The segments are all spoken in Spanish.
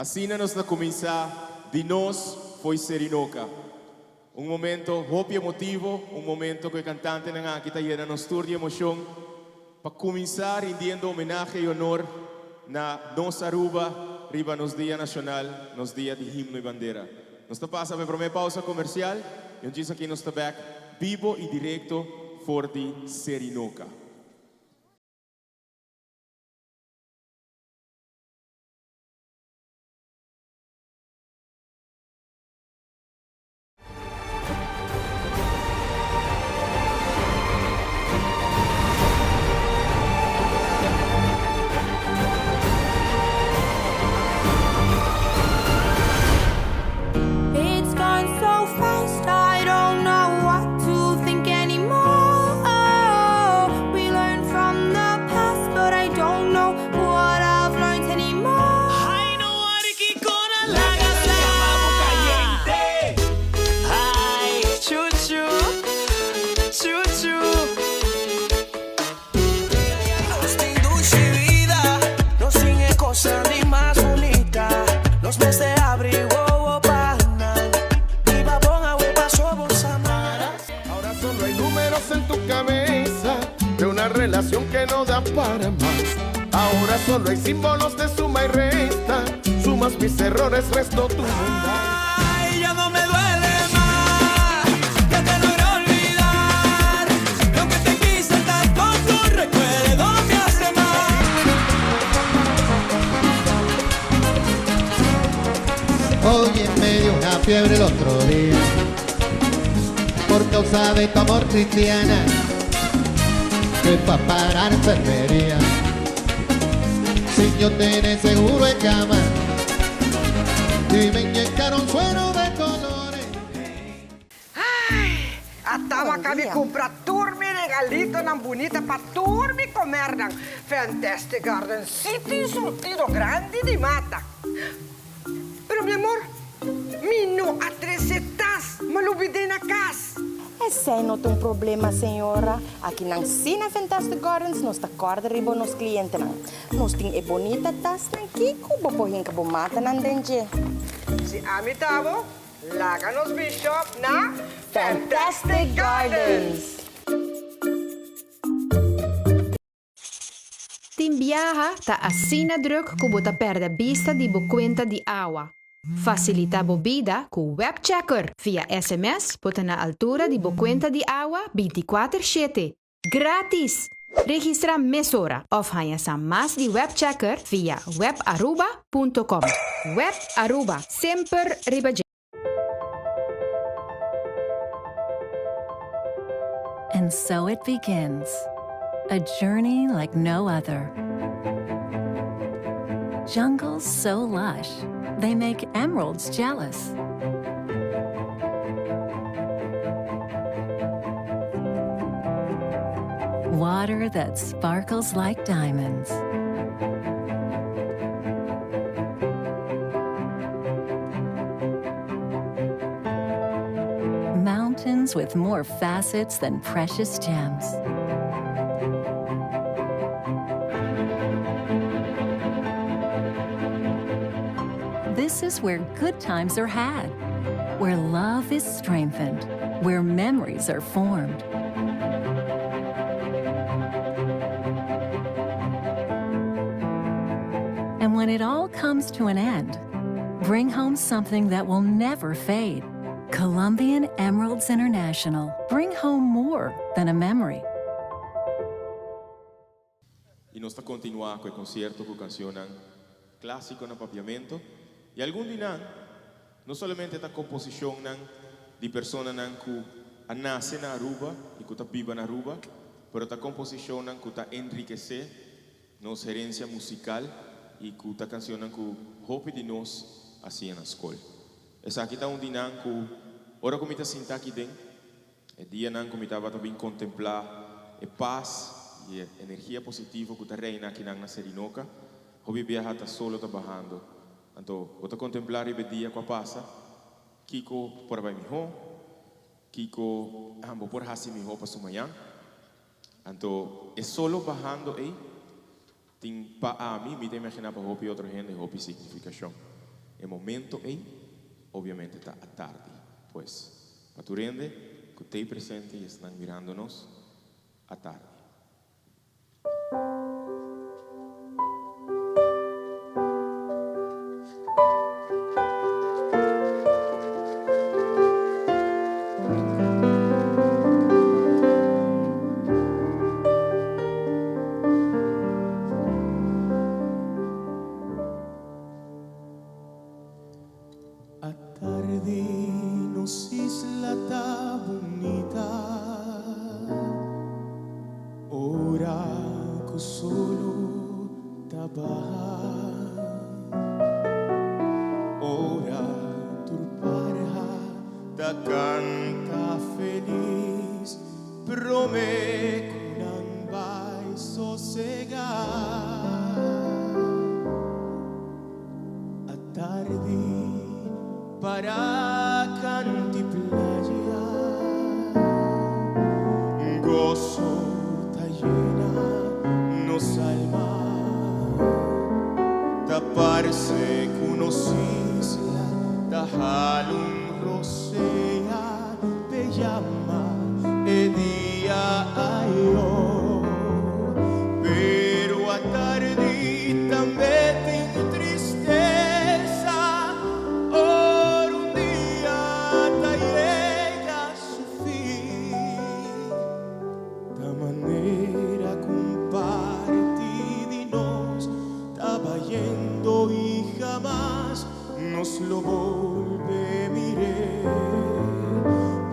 Assim nos na começar de nós foi Serinoca. Momento hope emotivo, momento que o cantante na nga kita llena nos tour de emoção para começar rendiendo homenagem e honor na nossa Aruba, riba nos Dia Nacional, nos Dia de Himno e Bandeira. Nos está passa para a primeira pausa comercial e um dia aqui nos está back vivo e direto for de Serinoca. It's gone so fast, I don't know what to think anymore. We learn from the past, but I don't know what I've learned anymore. Ay, no ariki con la gasa caliente. Ay, chuchu, chuchu. Sin dulce vida, no sin cosa ni más bonita. Los meses de abril, wow, pana. Viva bon agua paso bolsamara. Ahora solo hay números en tu cabeza de una relación que no da para más. Ahora solo hay símbolos de suma y resta. Sumas mis errores, resto tu bondad. Ay, ya no me duele más. Ya te logré olvidar. Lo que te quise tanto, tu recuerdo me hace mal. Oye, me dio una fiebre el otro día por causa de tu amor, Cristiana, que fue a parar enfermería sin yo tener seguro en cama y me inyectaron suero de colores. Atama kami compra turmi regalito ng bonita pa turmi comer ng Fantastic Garden City surtido grande de mata. Pero mi amor, mino a 13 tas, malubide na kas. Esse não tem problema, senhora. Aqui na Sina Fantastic Gardens, nós está corda ribo nos clientes. Nós tem e bonita tas na kiko, bobohin ka bumata ng denje. Si Ami Tavo, laga nos bishop na Fantastic Gardens. Team Viaja ta assina druk ku bota perda vista di bo cuenta di agua. Facilita bo vida ku web checker via SMS bota na altura di bo cuenta di agua 24/7. Gratis! Registra mesora of hanya sa mas di web checker via webaruba.com. Web Aruba, semper ribaje. And so it begins, a journey like no other. Jungles so lush, they make emeralds jealous. Water that sparkles like diamonds. Mountains with more facets than precious gems. This is where good times are had, where love is strengthened, where memories are formed. And when it all comes to an end, bring home something that will never fade. Colombian Emeralds International. Bring home more than a memory. E nós está continuar com o concerto com canção clássico no papiamento. E algum dia não somente a composição de pessoas que nasce na Aruba e que vive na Aruba, mas a composição que está enriquecer nossa herência musical e que a canção que hope de nós assim na escola. Essa aqui está dia que ora como está sentar aqui dentro, é dia que me estava também contemplar a paz e a energia positiva que está reina aqui na Serinoca. Hoje viaja está solo trabalhando. Então, vou contemplar e dia com a paz. Kiko por vai miho, Kiko ambo por hasi miho para sumayan. Então, é solo bajando aí. Tem para mim, me tem imaginar para hopi outra gente, hopi significação. e momento e obviamente está a tarde, pues paturende que te presente y están mirándonos a tarde. Canta feliz, prome kunang vai sossegar. A tarde para canti playa, gozo ta llena nos alma, taparse kunos isla, tahalum rosea, te llama e día ayo, pero a tarde también tengo tristeza, por un día te llega su fin, da manera compartidinos, estaba yendo y jamás nos lo volve miré.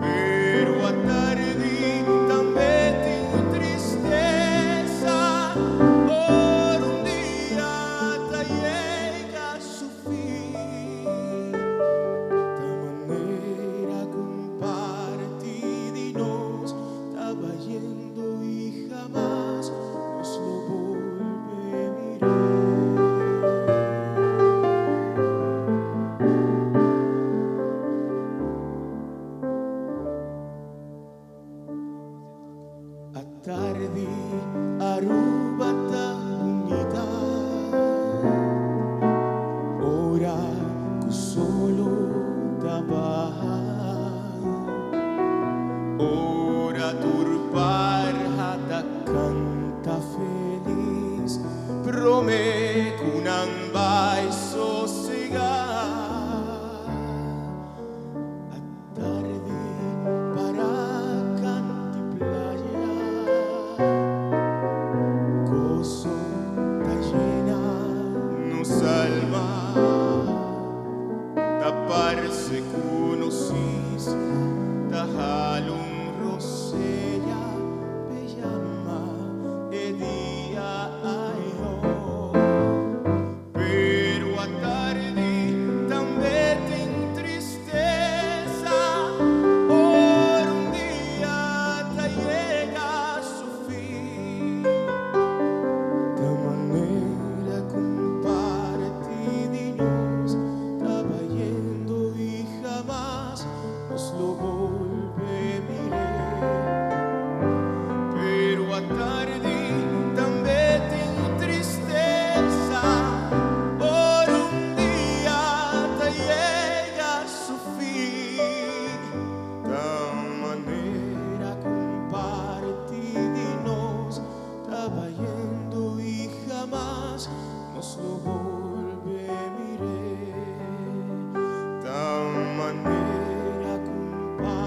Pero a tarde también tengo tristeza, por un día te llega su fin, de manera compartidinos, estaba yendo y jamás nos lo volve mirar. Tarde Aruba ta unita, ora que solo tabaha, ora turpar hata canta feliz, prome kunang vai sossegar. Taparse kunos isla, tahalum rosea, te llama e día ayo, pero a tarde también tengo tristeza, por un día te llega su fin, de manera compartidinos, estaba yendo y jamás nos lo volve mirar. Pero a tarde también tengo tristeza, por un día te llega su fin, de manera compartidinos, estaba yendo y jamás nos lo volve mirar. De manera compartidinos,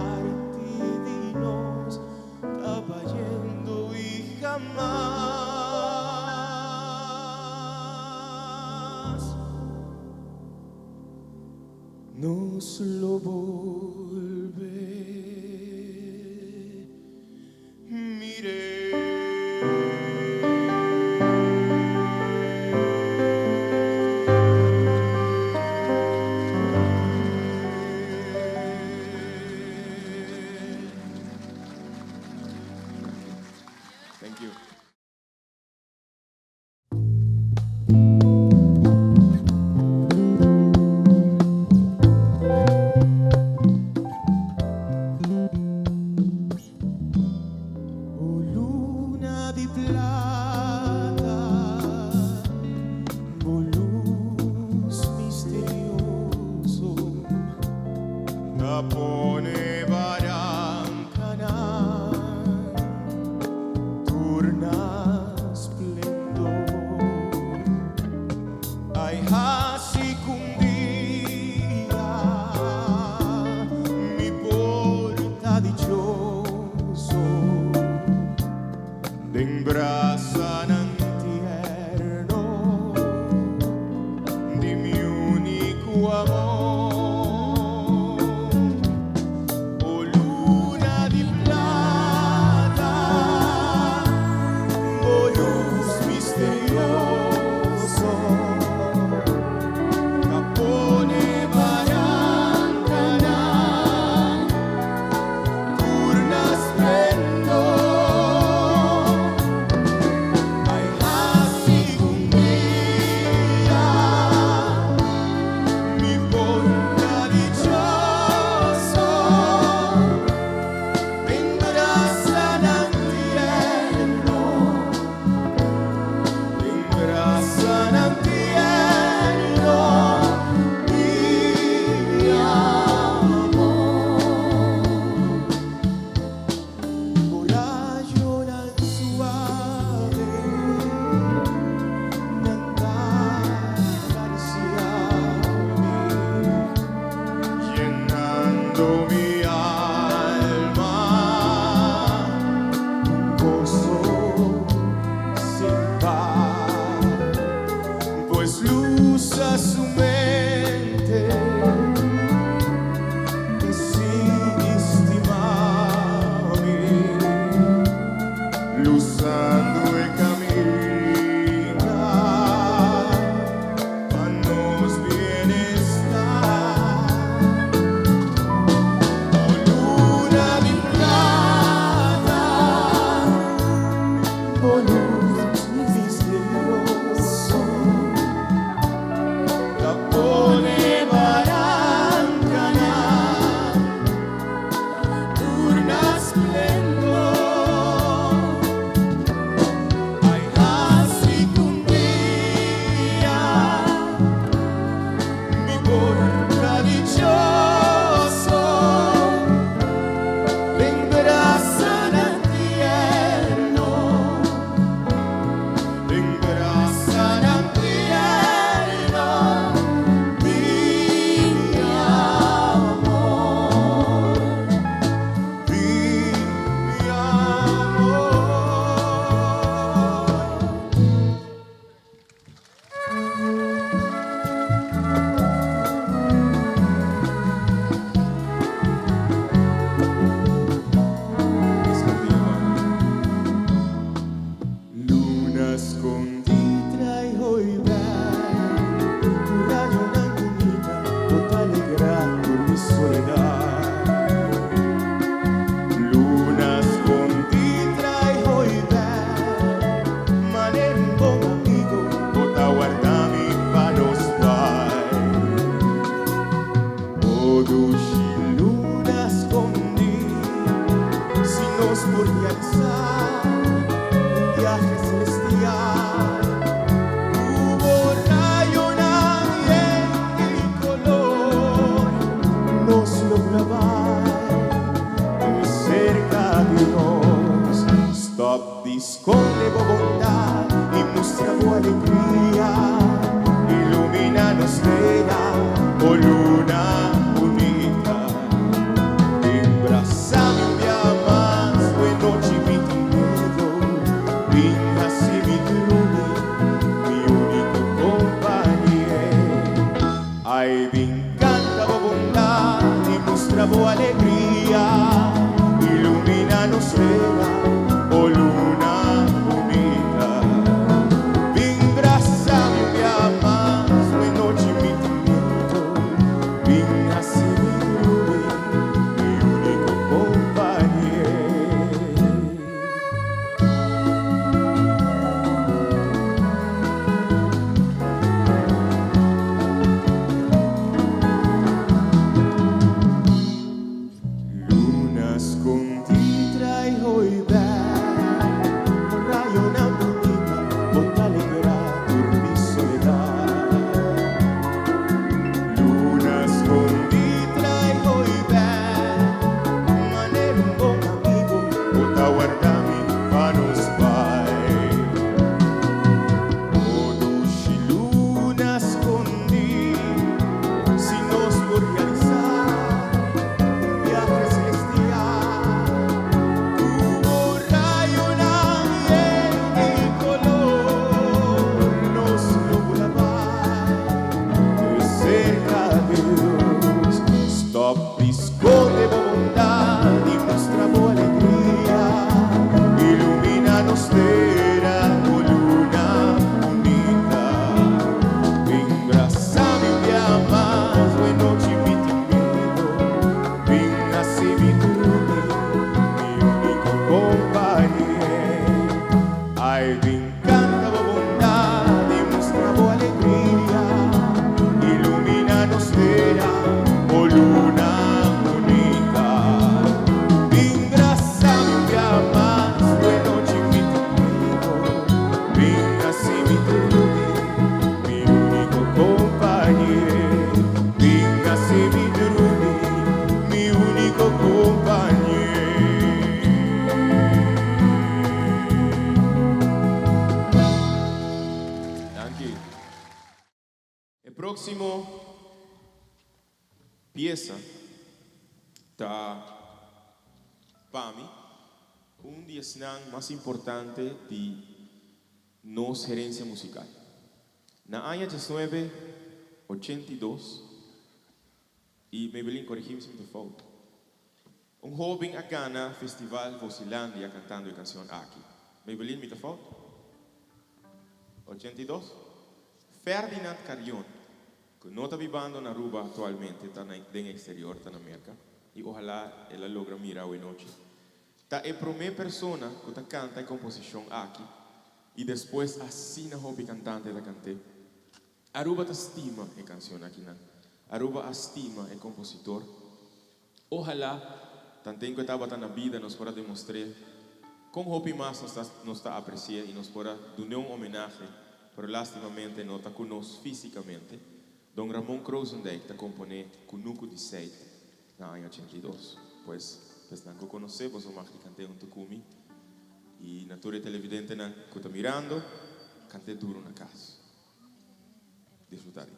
Tapone barancana, turna splendor. Ay hasi cumbia, mi porta dichoso, te embrazan antierno di mi unico amor. Discorre Bogotá y muestra tu alegría, ilumínanos bella, oh luna bonita, embrázame un día más, de noche mi miedo, vinga si mi luna, mi único compañero. Ay, me encanta Bogotá y muestra tu alegría, ilumínanos bella, oh luna bonita, embrázame un día más, de noche mi miedo, vinga si mi luna, mi único compañero. Luna escondida y hoy El próximo pieza está para mí un día más importante de nuestra gerencia musical. En el año 1982, y me voy a corregir si me falta, un joven a Ghana Festival Vocilandia cantando la canción Aquí. Me voy a me falta? 82? Ferdinand Carrión, que no está viviendo en Aruba actualmente, está en el exterior, está en América, y ojalá él logra mirar hoy noche. Está la primera persona que canta en composición aquí, y después así na hobby cantante da canté. Aruba te estima en canción aquí, Aruba estima el compositor. Ojalá, tanto que estaba en la vida, nos pueda demostrar con hobby más nos está apreciando y nos pueda dar un homenaje, pero lástimamente no está con nosotros físicamente. Don Ramón Kroosendijk está compone Kunuku de Seid en el año 82. Pues no conocemos, o más que canté un tucumi. Y natura televidente que está mirando, canté duro en la casa. Disfrutar.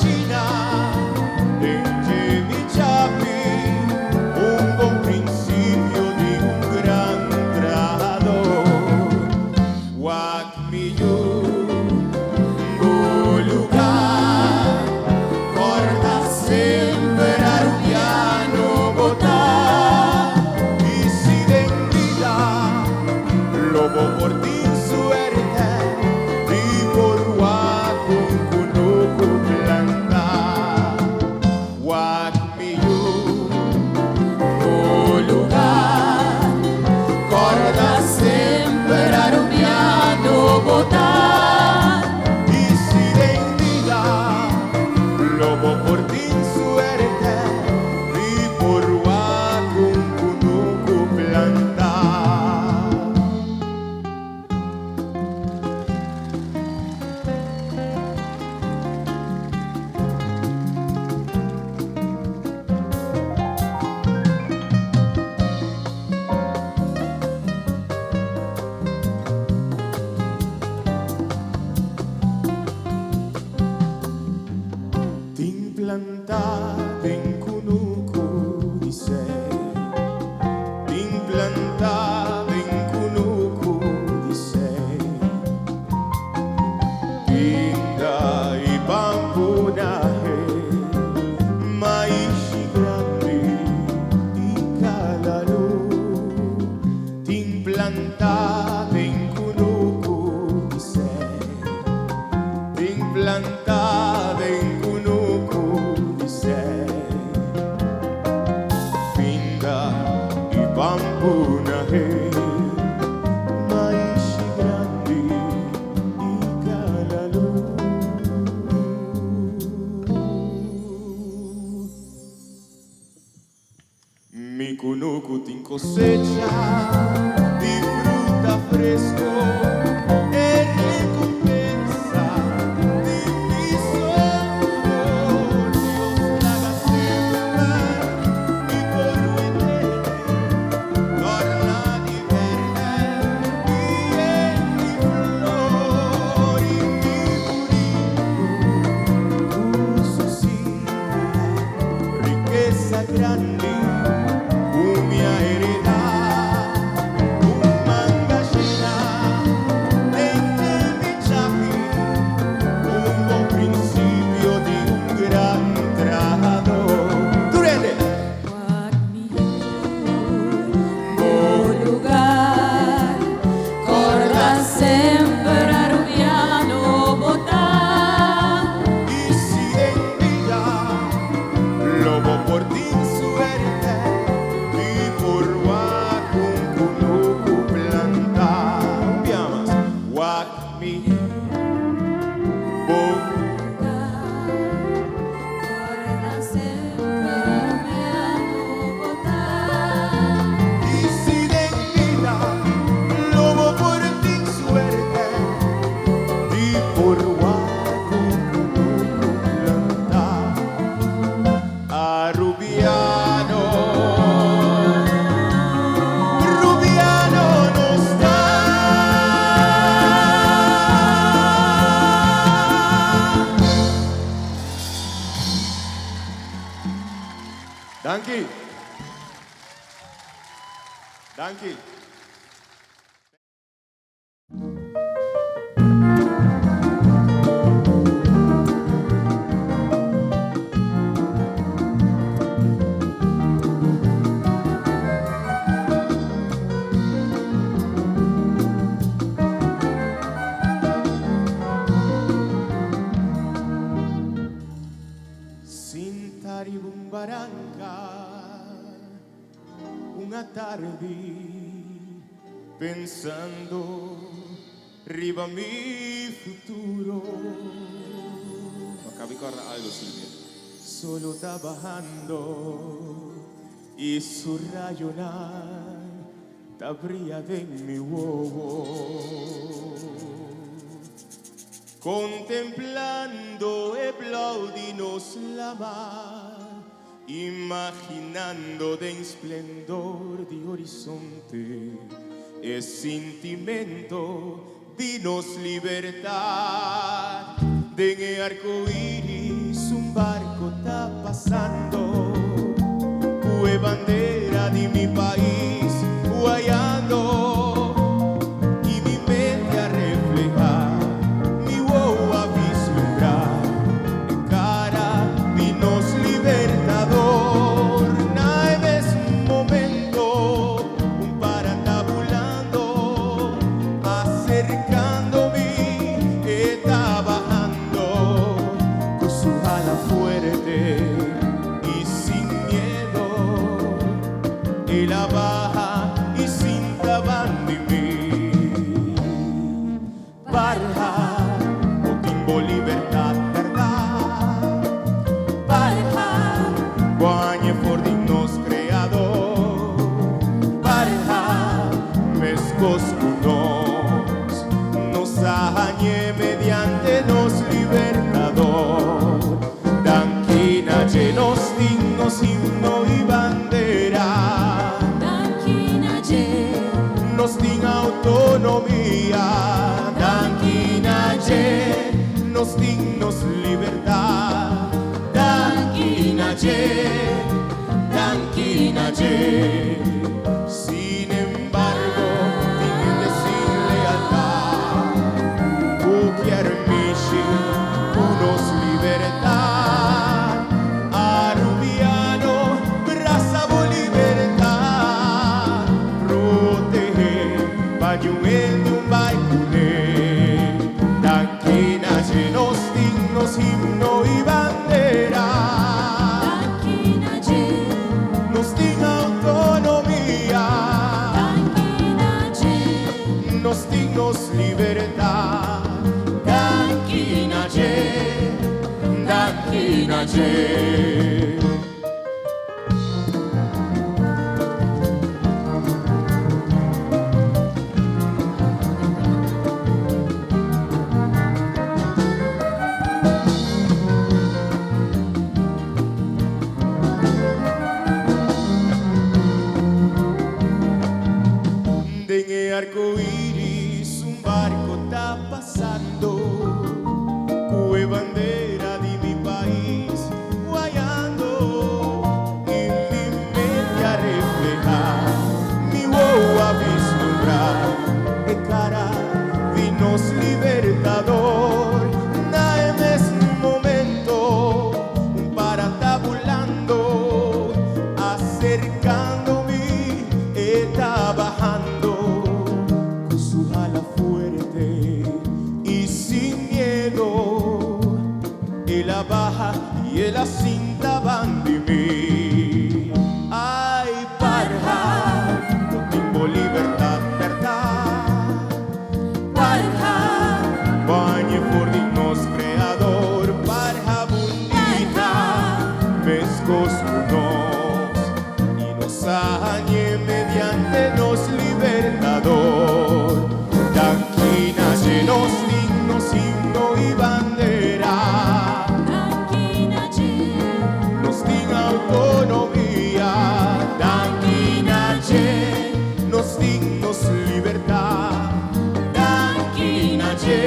China. plantada en Kunuku, dice. Ting plantada en Kunuku, dice. Tinga y pampunaje, maíz grande y calalu. Ting plantada en Kunuku, dice. Ting plantada en Kunuku, dice. Pinga y pampunaje, maíz grande y calalu. Mi Kunuku tin cosecha de fruta fresco, es recompensa de mi sol. Dios la haga sembrar y por vender, torna di verde y en mi flor y mi purito, riqueza grande. Mia heredad, un manga llena de mi chapi, un buen principio de un gran tratador. ¡Turende! O lugar, corda sempre rubiano botar. Y si en vida lobo por ti suerte y por Wakun Kunuku plantar. Piamas, Wak mi bo. Corda sempre rubiano botar. Y si de vida lobo por ti suerte y por Wakun Kunuku plantar. A Rubiano, Rubiano no está. Danke. Danke. Sin taribumbaranga, una tarde pensando riba mi futuro. Acá vi corra algo, Silvia. Solo trabajando y su rayonar tabría de mi huevo. Contemplando aplaudinos la mar, imaginando de esplendor de horizonte, es sentimento, dinos libertad. De arco iris un barco está pasando, fue bandera de mi país, guayando, y mi mente a reflejar, mi wow a vislumbrar, en cara vinos libertador. Nae es un momento, un parantabulando, acercándome, está bajando con su ala fuerte y sin miedo. Él la baja y sin tabán de mí. Barja, o timbo libertad, verdad. Barja, guañe por dignos creador. Barja, mezcos cunos, nos añe mediante nos libertador. Danquina llenos dignos, himno y bandera. Nos din autonomía, Danquinaye, nos dignos libertad, Dankinaje. Sin embargo, tienen deslealtad. Ukiarmishi, unos libertad. Arubiano, brasabo libertad. Protege, pañuel de un baikune. Dankinaje, nos dignos, himno y bandera. Nos din autonomía, nos dignos libertad. Dankinaje, Dankinaje. En arco iris un barco está pasando, cue bandera de mi país guayando, y mi mente a reflejar, mi wow a vislumbrar, de cara vinos libertador, en este momento para tabulando, acercándome, está bajando. La baja y la cinta van de mí. Ay, parja, no tengo libertad, verdad. Parja, bañe por dignos creador. Parja bonita, mescos unos y nos añe mediante nos libertador. Dankinaje, nos dignos, himno y bandera. Autonomía, Dankinaje, nos dignos libertad. Dankinaje,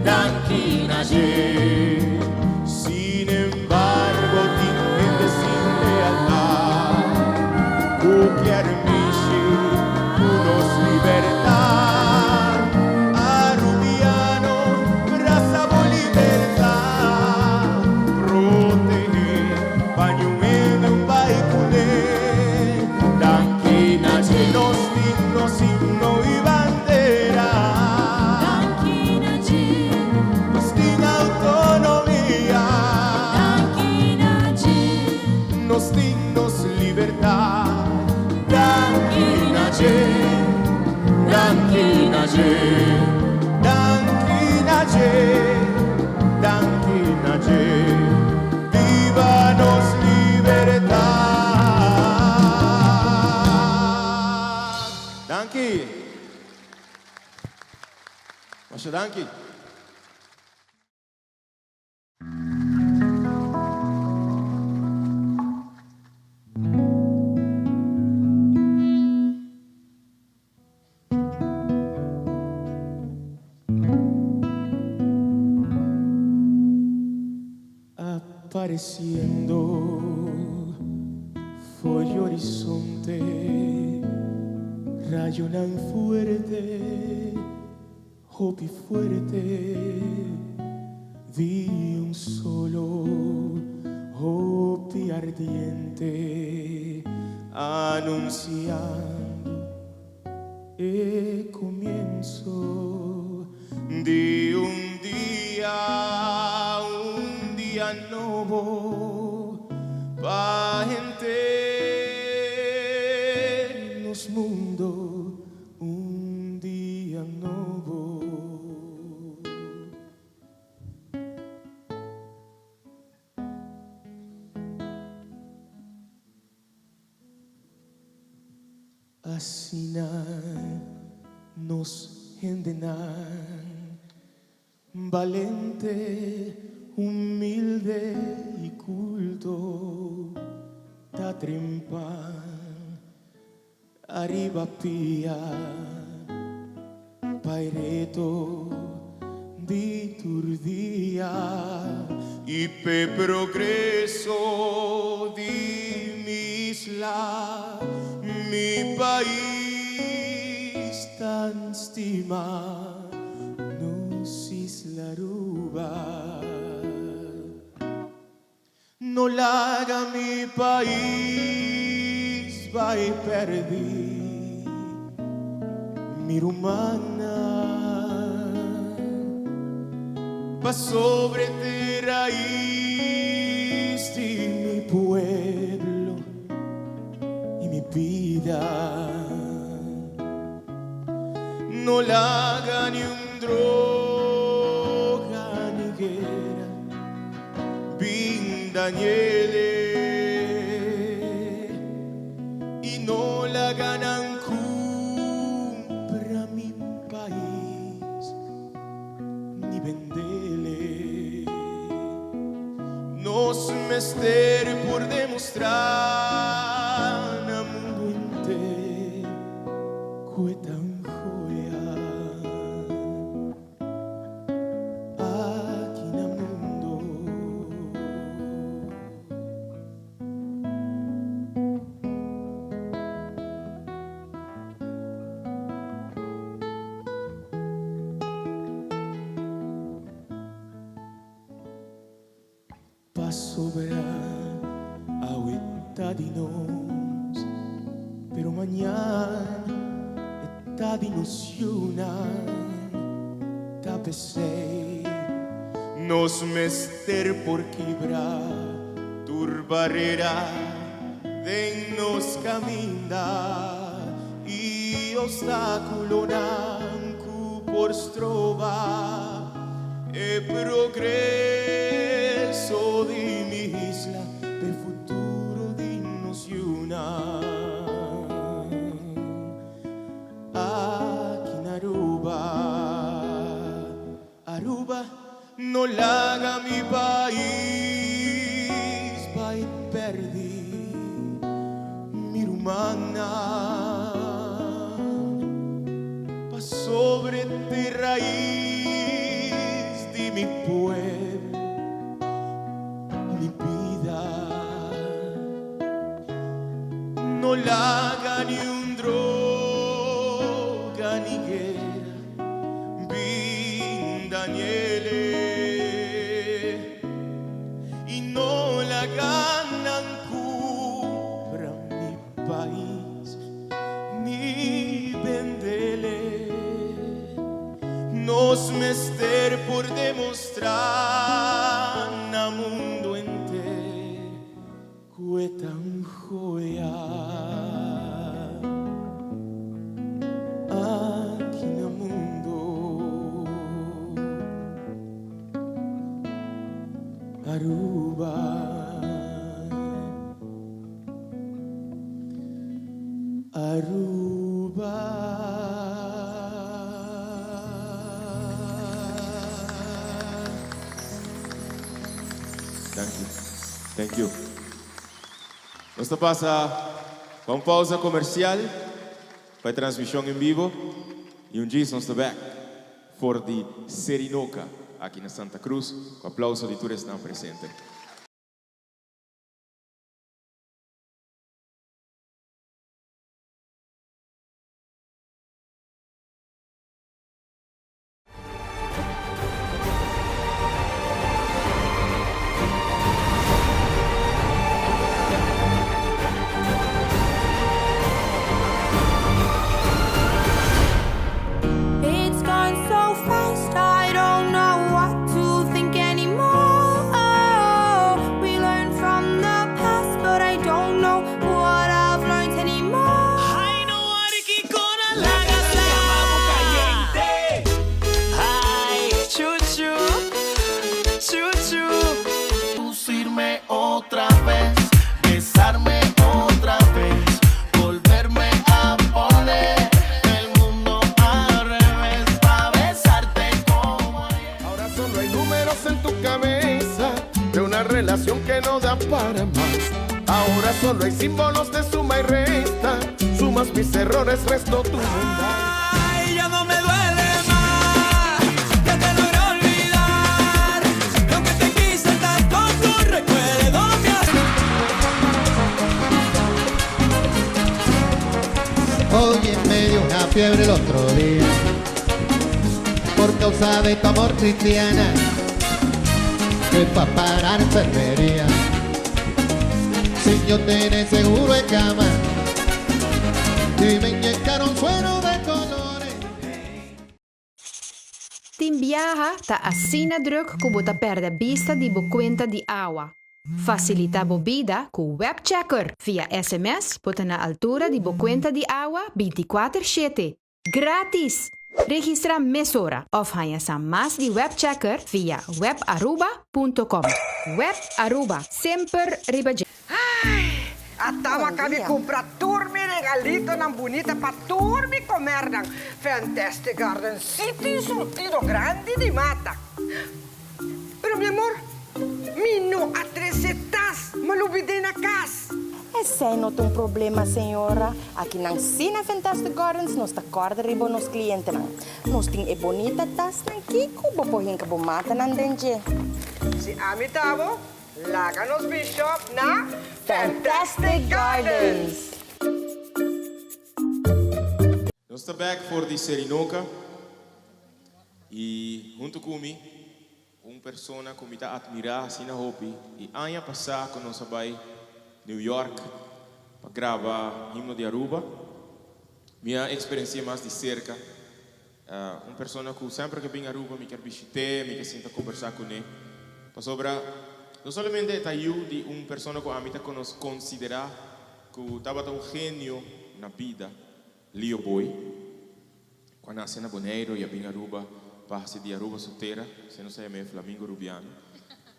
Dankinaje. Sin embargo, tienen deslealtad. Ukiarmishi, unos libertad. Arubiano, brasabo libertad. Protege, pañuelo un baikune. Dankinaje, los dignos, himno y bandera. Dankinaje, Nos din autonomía. Dankinaje, Nos dignos libertad. Dankinaje, Dankinaje, Dankinaje, Dankinaje. Vívanos libertad. Danki. Masha Danki. Apareciendo foi horizonte, rayo tan fuerte, hopi fuerte, vi un solo hopi ardiente, anunciando el comienzo de un día nuevo pa' enternos mundo, un día nuevo. Así nos endenan, valente, humilde y culto, ta trimpa, arriba pía, paireto di turdia y pe progreso di mi isla, mi país tan stima, nos isla Aruba. No laga mi país, vai perdi mi rumana, pa sobre te raíz de mi pueblo y mi vida. No laga ni un droga ni guerra, Daniele, y no la ganan compra mi país ni vendele. Nos mester por demostrar a mundo entero que tan joya aquí na mundo. Sobrar agüita de nos, pero mañana está de ilusionar, tapecei, nos mester por quebrar, tur barrera de nos camina y obstáculo nanco por strovar e progreso di mi isla per futuro di ilusiona aquí en Aruba. Aruba no laga mi país, vai perdi mi rumana, pa sobre te raíz de mi pueblo y mi vida. No laga ni un droga ni guerra, bin Daniele, y no la ganan cubra mi país ni vendele. Nos mester por demostrar a mundo entero que tan joya aquí en el mundo. Aruba, Aruba. Thank you. Nós passa para uma pausa comercial, para transmissão em vivo, e dia nós estamos back for the Serinoca aqui na Santa Cruz, com aplauso de todos que estão presentes. It's gone so fast, I don't know what to think anymore. We learn from the past, but I don't know what I've learned anymore. Ay, no ariki con la gata caliente. Ay, chuchu, chuchu. Seducirme otra vez, besarme otra vez, volverme a poner el mundo al revés pa' besarte como ayer. Ahora solo hay números en tu cabeza de una relación que no da para más. Ahora solo hay símbolos de suma y resta. Sumas mis errores, resto tu bondad. Ay, ya no me duele más que te logré olvidar. Oye, me dio una fiebre el otro día por causa de tu amor, cristiana, que pa' parar enfermería. Si yo tenés seguro en cama y me inyectaron suero de colores. Team viaja ta assina druk ku bota perde vista di bo cuenta di agua. Facilita bebida con webchecker via SMS bota na altura di bo cuenta di agua 24/7. Gratis! Registra mesora of hanya sa mas di webchecker via webaruba.com. Web Aruba, sempre ribaje. A tama kami comprar turmi regalito ng bonita pa turmi comer ng Fantastic Garden City surtido grande di mata. Pero mi amor, mino a 13 tas, malubide na kas. Esse não tem um problema, senhora. Aqui na Sina Fantastic Gardens, nós está corda ribo nos clientes. Nós tem e bonita tas na kiko, bopohin ka bumata ng denje. Si Amitabo, laga nos bishop na Fantastic Gardens. Nós estamos back for the Serinoka e junto comigo persona que me está admirar assim na Hopi e ano passado quando nós vai New York para gravar himno de Aruba, minha experiência mais de cerca, persona que sempre que vem a Aruba me quer visitar, me quer sentar conversar com ele, para sobra não somente está eu de persona que a mim está considerar que estava tão gênio na vida, Leo Boy, quando nasce na Bonaire e vem a Aruba, parte de Aruba solteira, se não sei me Flamingo Rubiano,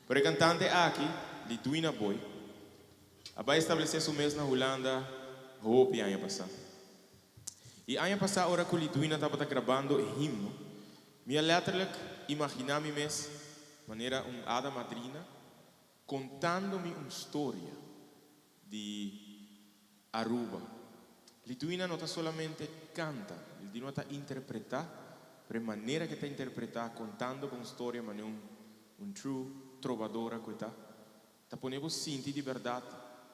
pero o cantante aqui, Lituina Boy, vai estabelecer seu mês na Holanda, Hope ano passado. E ano passado, hora que Lituina estava gravando o himno, me letterlijk imaginava-me mês, maneira hada madrina, contando-me uma história de Aruba. Lituina não está solamente canta, Lituina está interpretar, pero a maneira que está interpretar, contando com história, mas true trovadora que está ponendo sentido de verdade,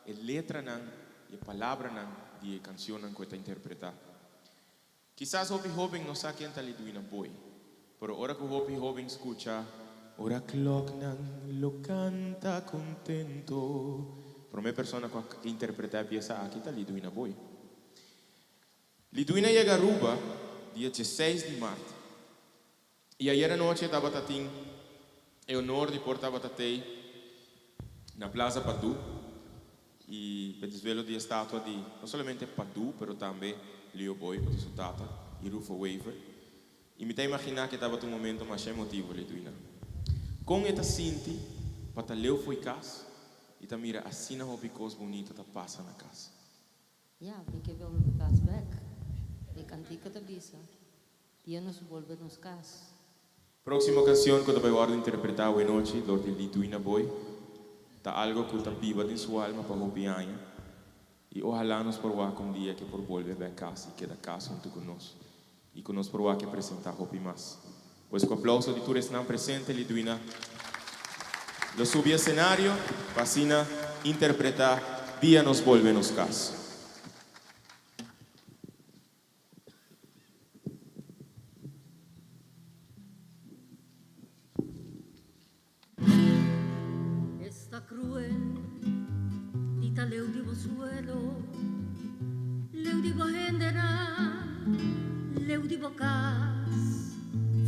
a letra não, e a palavra não, de canção que está interpretar. Quizás o jovem não sabe quem está Lituina Boy, pero ahora que o jovem escuta, ora clock não lo canta contento, para uma pessoa que interpreta a peça aqui está Lituina Boy. Lituina chega a Aruba dia 16 de março. E ayer à noite estava tatim, o honor de portar batatei na Plaza Padu e Venezuela de estátua de não somente Padu, mas também Leo Boy, que é sua tata, e Rufo Waver. E me imaginar que estava um momento mais emotivo, Lituina. Com esta cinti, para Leo foi casa e tá mira assim na hobicos bonita tá passa na casa. Ja, vi que vamos ficar back. E cantica da bisa. Dia nos volve nos cas. Próxima canção que eu vou interpretar hoje noite, do Lituina Boy, tá algo que está viva em sua alma para o pianha. E ojalá nos provar um dia que por volver a casa e queda casa junto conosco. E que nos provar que apresentar Hopi mais. Pois com o aplauso de todos não presente, Lituina lo sube ao cenário para assim interpretar Dia nos volve nos casa.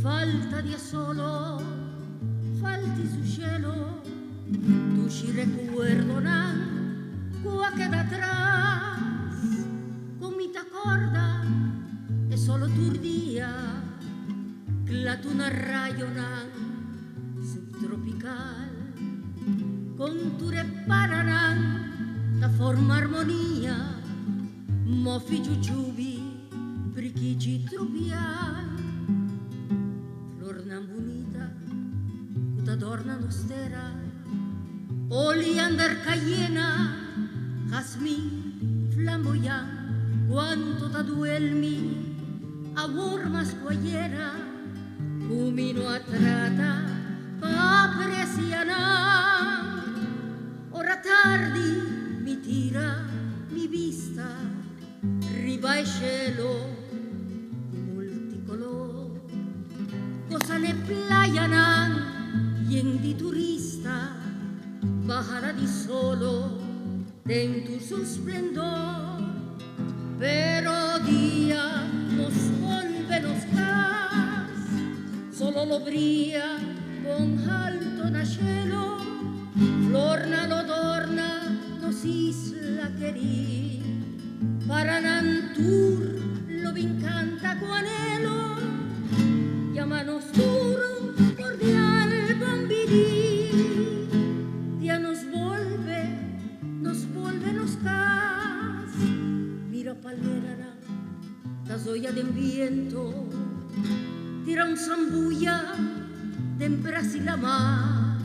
Falta di solo, falti su cielo, tu ci recuerdan, qua queda atrás, con mi tacorda, es solo tu día, la tuna rayonan, subtropical, con tu reparanan, da forma armonía, mofi giugiubi, prichici trubial. Bonita, puta adorna nostera, oleander cayena, jazmín flamboyant, cuanto ta duelmi, amor mas guayera, cumino atrata, apreciana, ora tardi mi tira mi vista, riba fai cielo di multicolor, cosa ne playa nan, yen di turista, bajara di solo, dentro su splendor, pero día nos vuelve nos cas, solo lo brilla con alto na cielo, florna lo dorna nos isla querí, para nantur lo vincanta cuanelo, llámanos duro cordial bambidí, día nos vuelve nos cas, mira palmera la zoya del viento, tira un zambulla de Brasil la mar,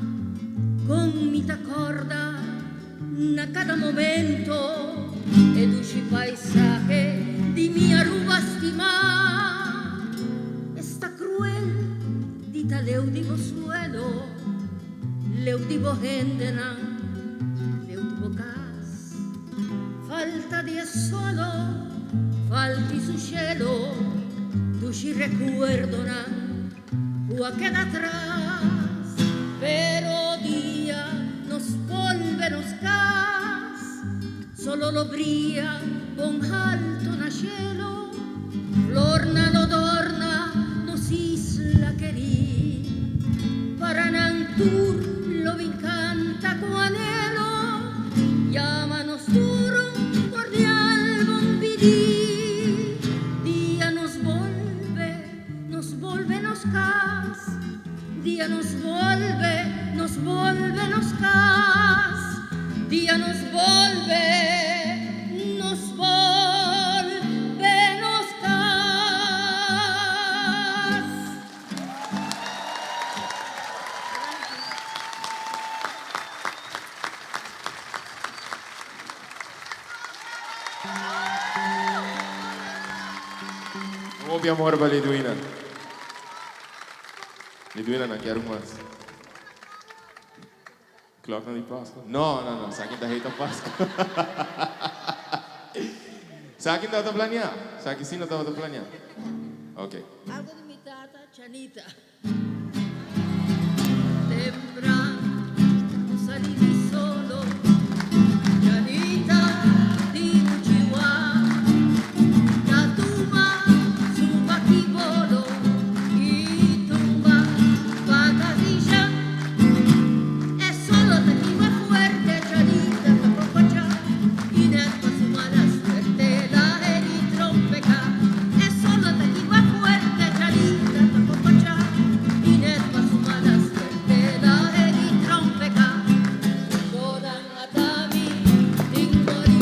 con mi corda a cada momento, ed usci paisaje di mia ruba stima, esta cruel dita leudivo suelo, leudivo gendenan, leudivo cas, falta di solo, falti su cielo, dusci recuerdonan, o queda atrás, pero día nos vuelve nos cas, solo lo brilla con alto na cielo, florna lo dorna nos isla querí, para nantur lo vincanta cuanelo, llámanos duro cordial bombidí, día nos vuelve nos cas, día nos vuelve nos cas, día nos vuelve nos cas. Un po' amor para Liduina. Liduina não quero mais. Clock de Páscoa? Não, sa akin dahil ang Páscoa. Sa akin daw ito planear? Sa akin sino daw ito planear? Okay. Algo de mi tata Chanita. Temprano salí solo, Chanita di Uchiwa, Tatuma su Bakibolo, y tumba Pagadilla. Es solo te iba fuerte, Chanita, te propachá, y después su mala suerte la eritrompeca. Es solo te iba fuerte, Chanita, te propachá, y después su mala suerte la eritrompeca. Lloran a Tami, Tingori,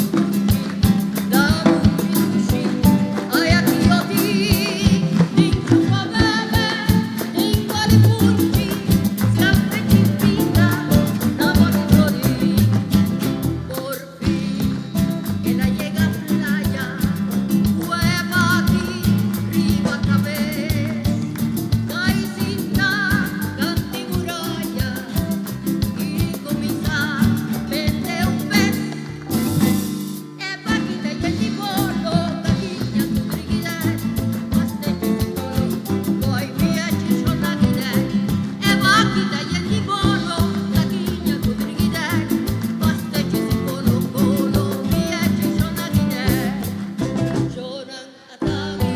da Buchi, ay aquí yo ti, Tingchupa bebe, Tingori Buchi, siempre chimpita, na Boritori. Por fin, en la llega playa, hueva aquí, riba cabez, Caicinta, Cantimuraya, y comisa, vende un pez. E paquita y el tibolo, caquiña tu briguidet, paste chisicolo, coi mia chichonaghidet. E paquita y el tibolo, caquiña tu briguidet, paste chisicolo, colo mia chichonaghidet. Lloran a Tami,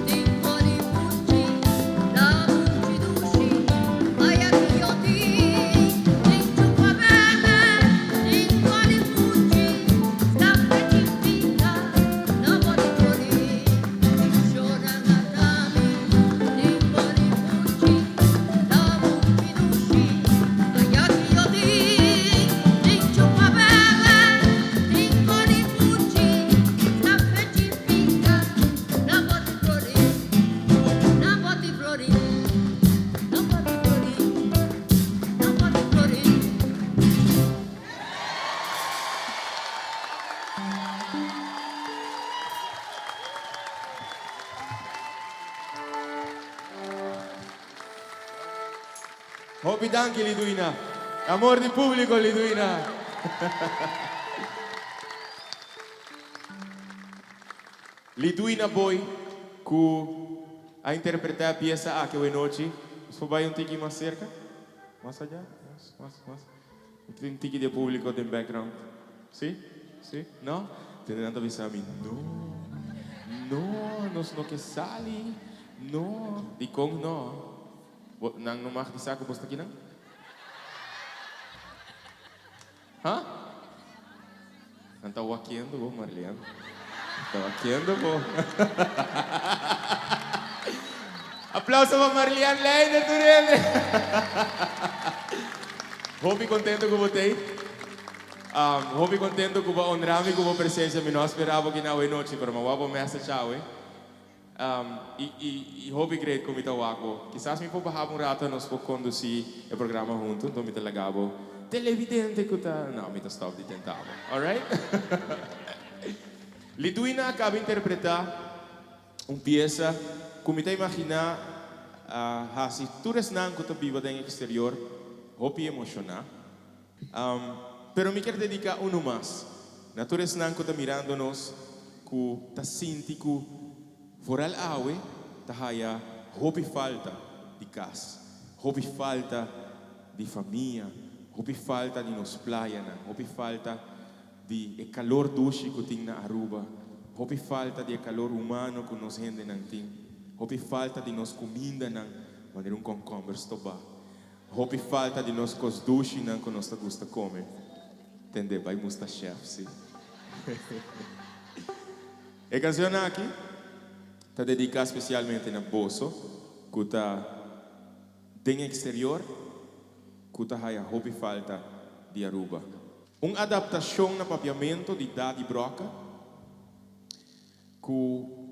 Tingoli Bucci, da Bucci Dusci, ay aquí yo ti, Tingchupa bebe, Tingoli Bucci, scappa chimpita, na Boritori. Lloran a Tami, Tingoli Bucci, da Bucci Dusci, ay aquí yo ti, Tingchupa bebe, Tingoli Bucci, scappa chimpita, na Boritori. Na Boritori, na Boritori, na Boritori. Hobby danke Liduina. Amor di pubblico Liduina. Liduina boy que a interpretar a pieza a que hoy noche. ¿Os vai un tiki más cerca? Más allá? Más. Un tiki de público de background. ¿Sí? ¿Sí? ¿No? Tendrán que avisar a mí. No que sale. No. Y con no. Nang no mag isa ko basta kinang? Ha? Anta wakiendo po, Marlian. Anta wakiendo po. Aplauso para Marlian Leiner Turel. Hopi contento com você. Hopi contento com a honrami com a presença. Me não esperava que não é noite, mas eu messa tchau. E hopi great com ita wako. Quizás me poupa um rato nós vou conduzir o programa junto, então me te legavo. Televidente que tá, não, me tá stop de tentar. Alright? Liduina acaba de interpretar uma peça. Como te imaginar, se tu eres nanco que viva no exterior, hopi emocionar. Pero me quero dedicar uno mais. Na tu eres nanco que mirando-nos, que ta sinti que foral awe, ta haya hopi falta de casa, hopi falta de família, hopi falta de nos playa, hopi falta de calor doce que tem na Aruba, hopi falta de calor humano que nos rende na tim. Hopi falta de nos comida nan maneira concombre stoba. Hopi falta de nos cos dushi nan que nós gosta comer. Entende? Vai musta chef, sim. A canção aqui está dedicada especialmente na bolso, que está em exterior, que está aí hopi falta de Aruba. Uma adaptação na papiamento de Daddy Broca, que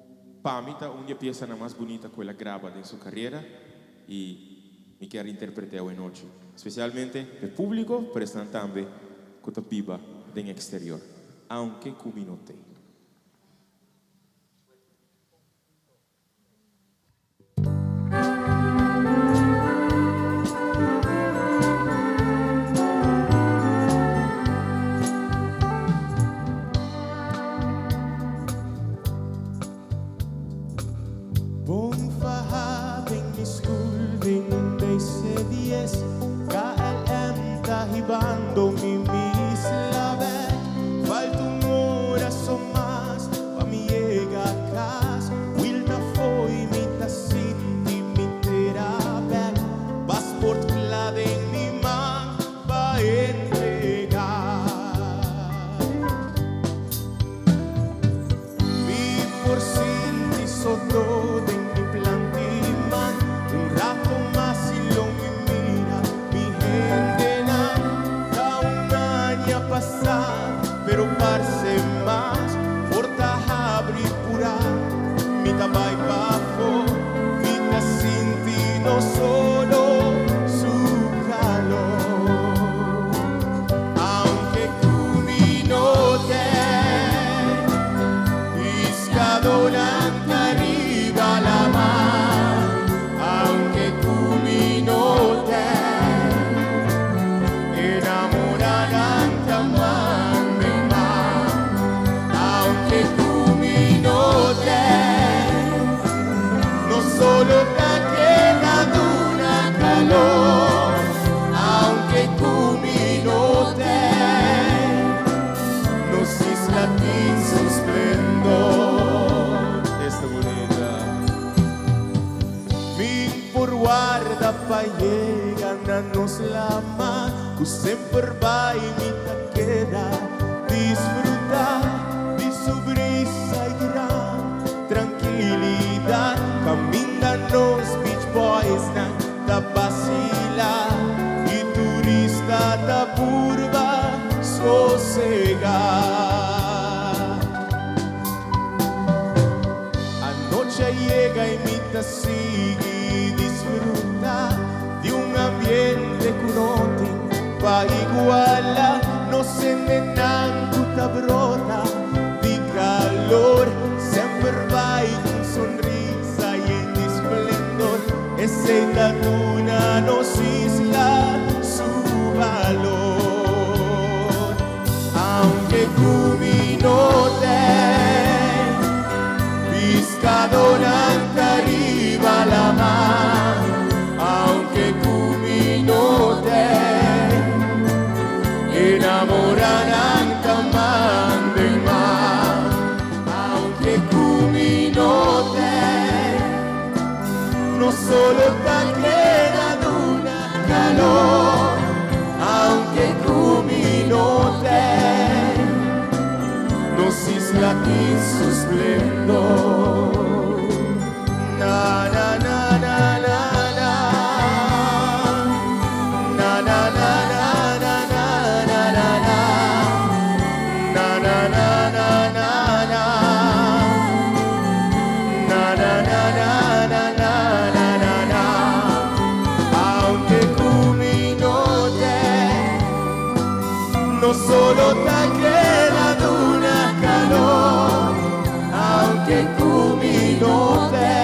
Pamita, uma peça mais bonita que ela grava em sua carreira e me quer interpretar hoje noite. Especialmente o público, prestam também que viva em exterior, aunque cominote. Hibando mi misla vek, falta un hora so más pa mi llega a casa. Wilda foi mi tasinti mi terapek, passport clad en mi man pa entregar. Mi por sinti sotto de mi plantiman, un rato más y lo mi mira mi gente. Passar, pero parse mais, porta abrir pura, mi tabai bafo, mi ta sinti no solo su calor, aunque camino iscadolante arriba la mar, aunque camino solo te queda una calor, aunque camino nos isla en su esplendor. Esta bonita mi por guarda pa llegan a nos la mano, que siempre va y mi te queda disfrutar de su brisa y gran tranquilidad. Camindan los beach boys da vacila y turista da curva sosegar. Anoche llega y mi sigue disfruta de un ambiente que no tiene pa iguala, no se nenan puta brota de calor, siempre va y con sonrisa y en esplendor, esa luna nos isla su valor, aunque camino latir su esplendor. Na na na na na na. Na na na na na na na na na. Na na na na na na. Na na na na na na na na na. Aunque cuminote no solo te queda una calor, aunque cuminote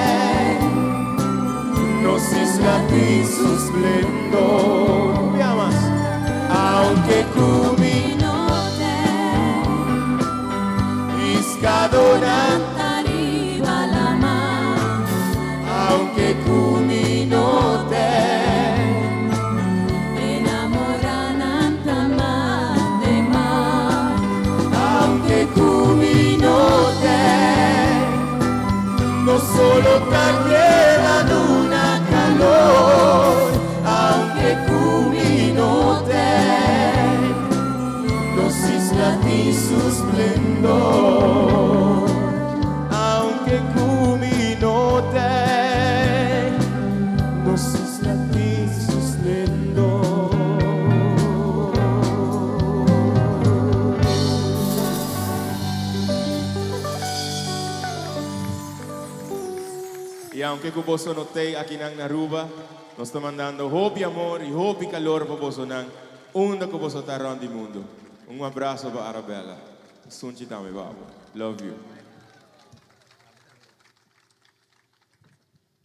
no si slati su esplendor. Veamos. Aunque cuminote iscadonante arriba la mar, aunque cuminote enamoranan tamar de mar, aunque cuminote no solo te queda una calor, aunque cuminote no si slati su esplendor, aunque cuminote no si slati su esplendor. Y aunque que vos notei aquí en Aruba, nos está mandando hope y amor y hope y calor para vos nan, onda que vos está around el mundo. Un abrazo para Arabella. Sunchi tame babo. Love you.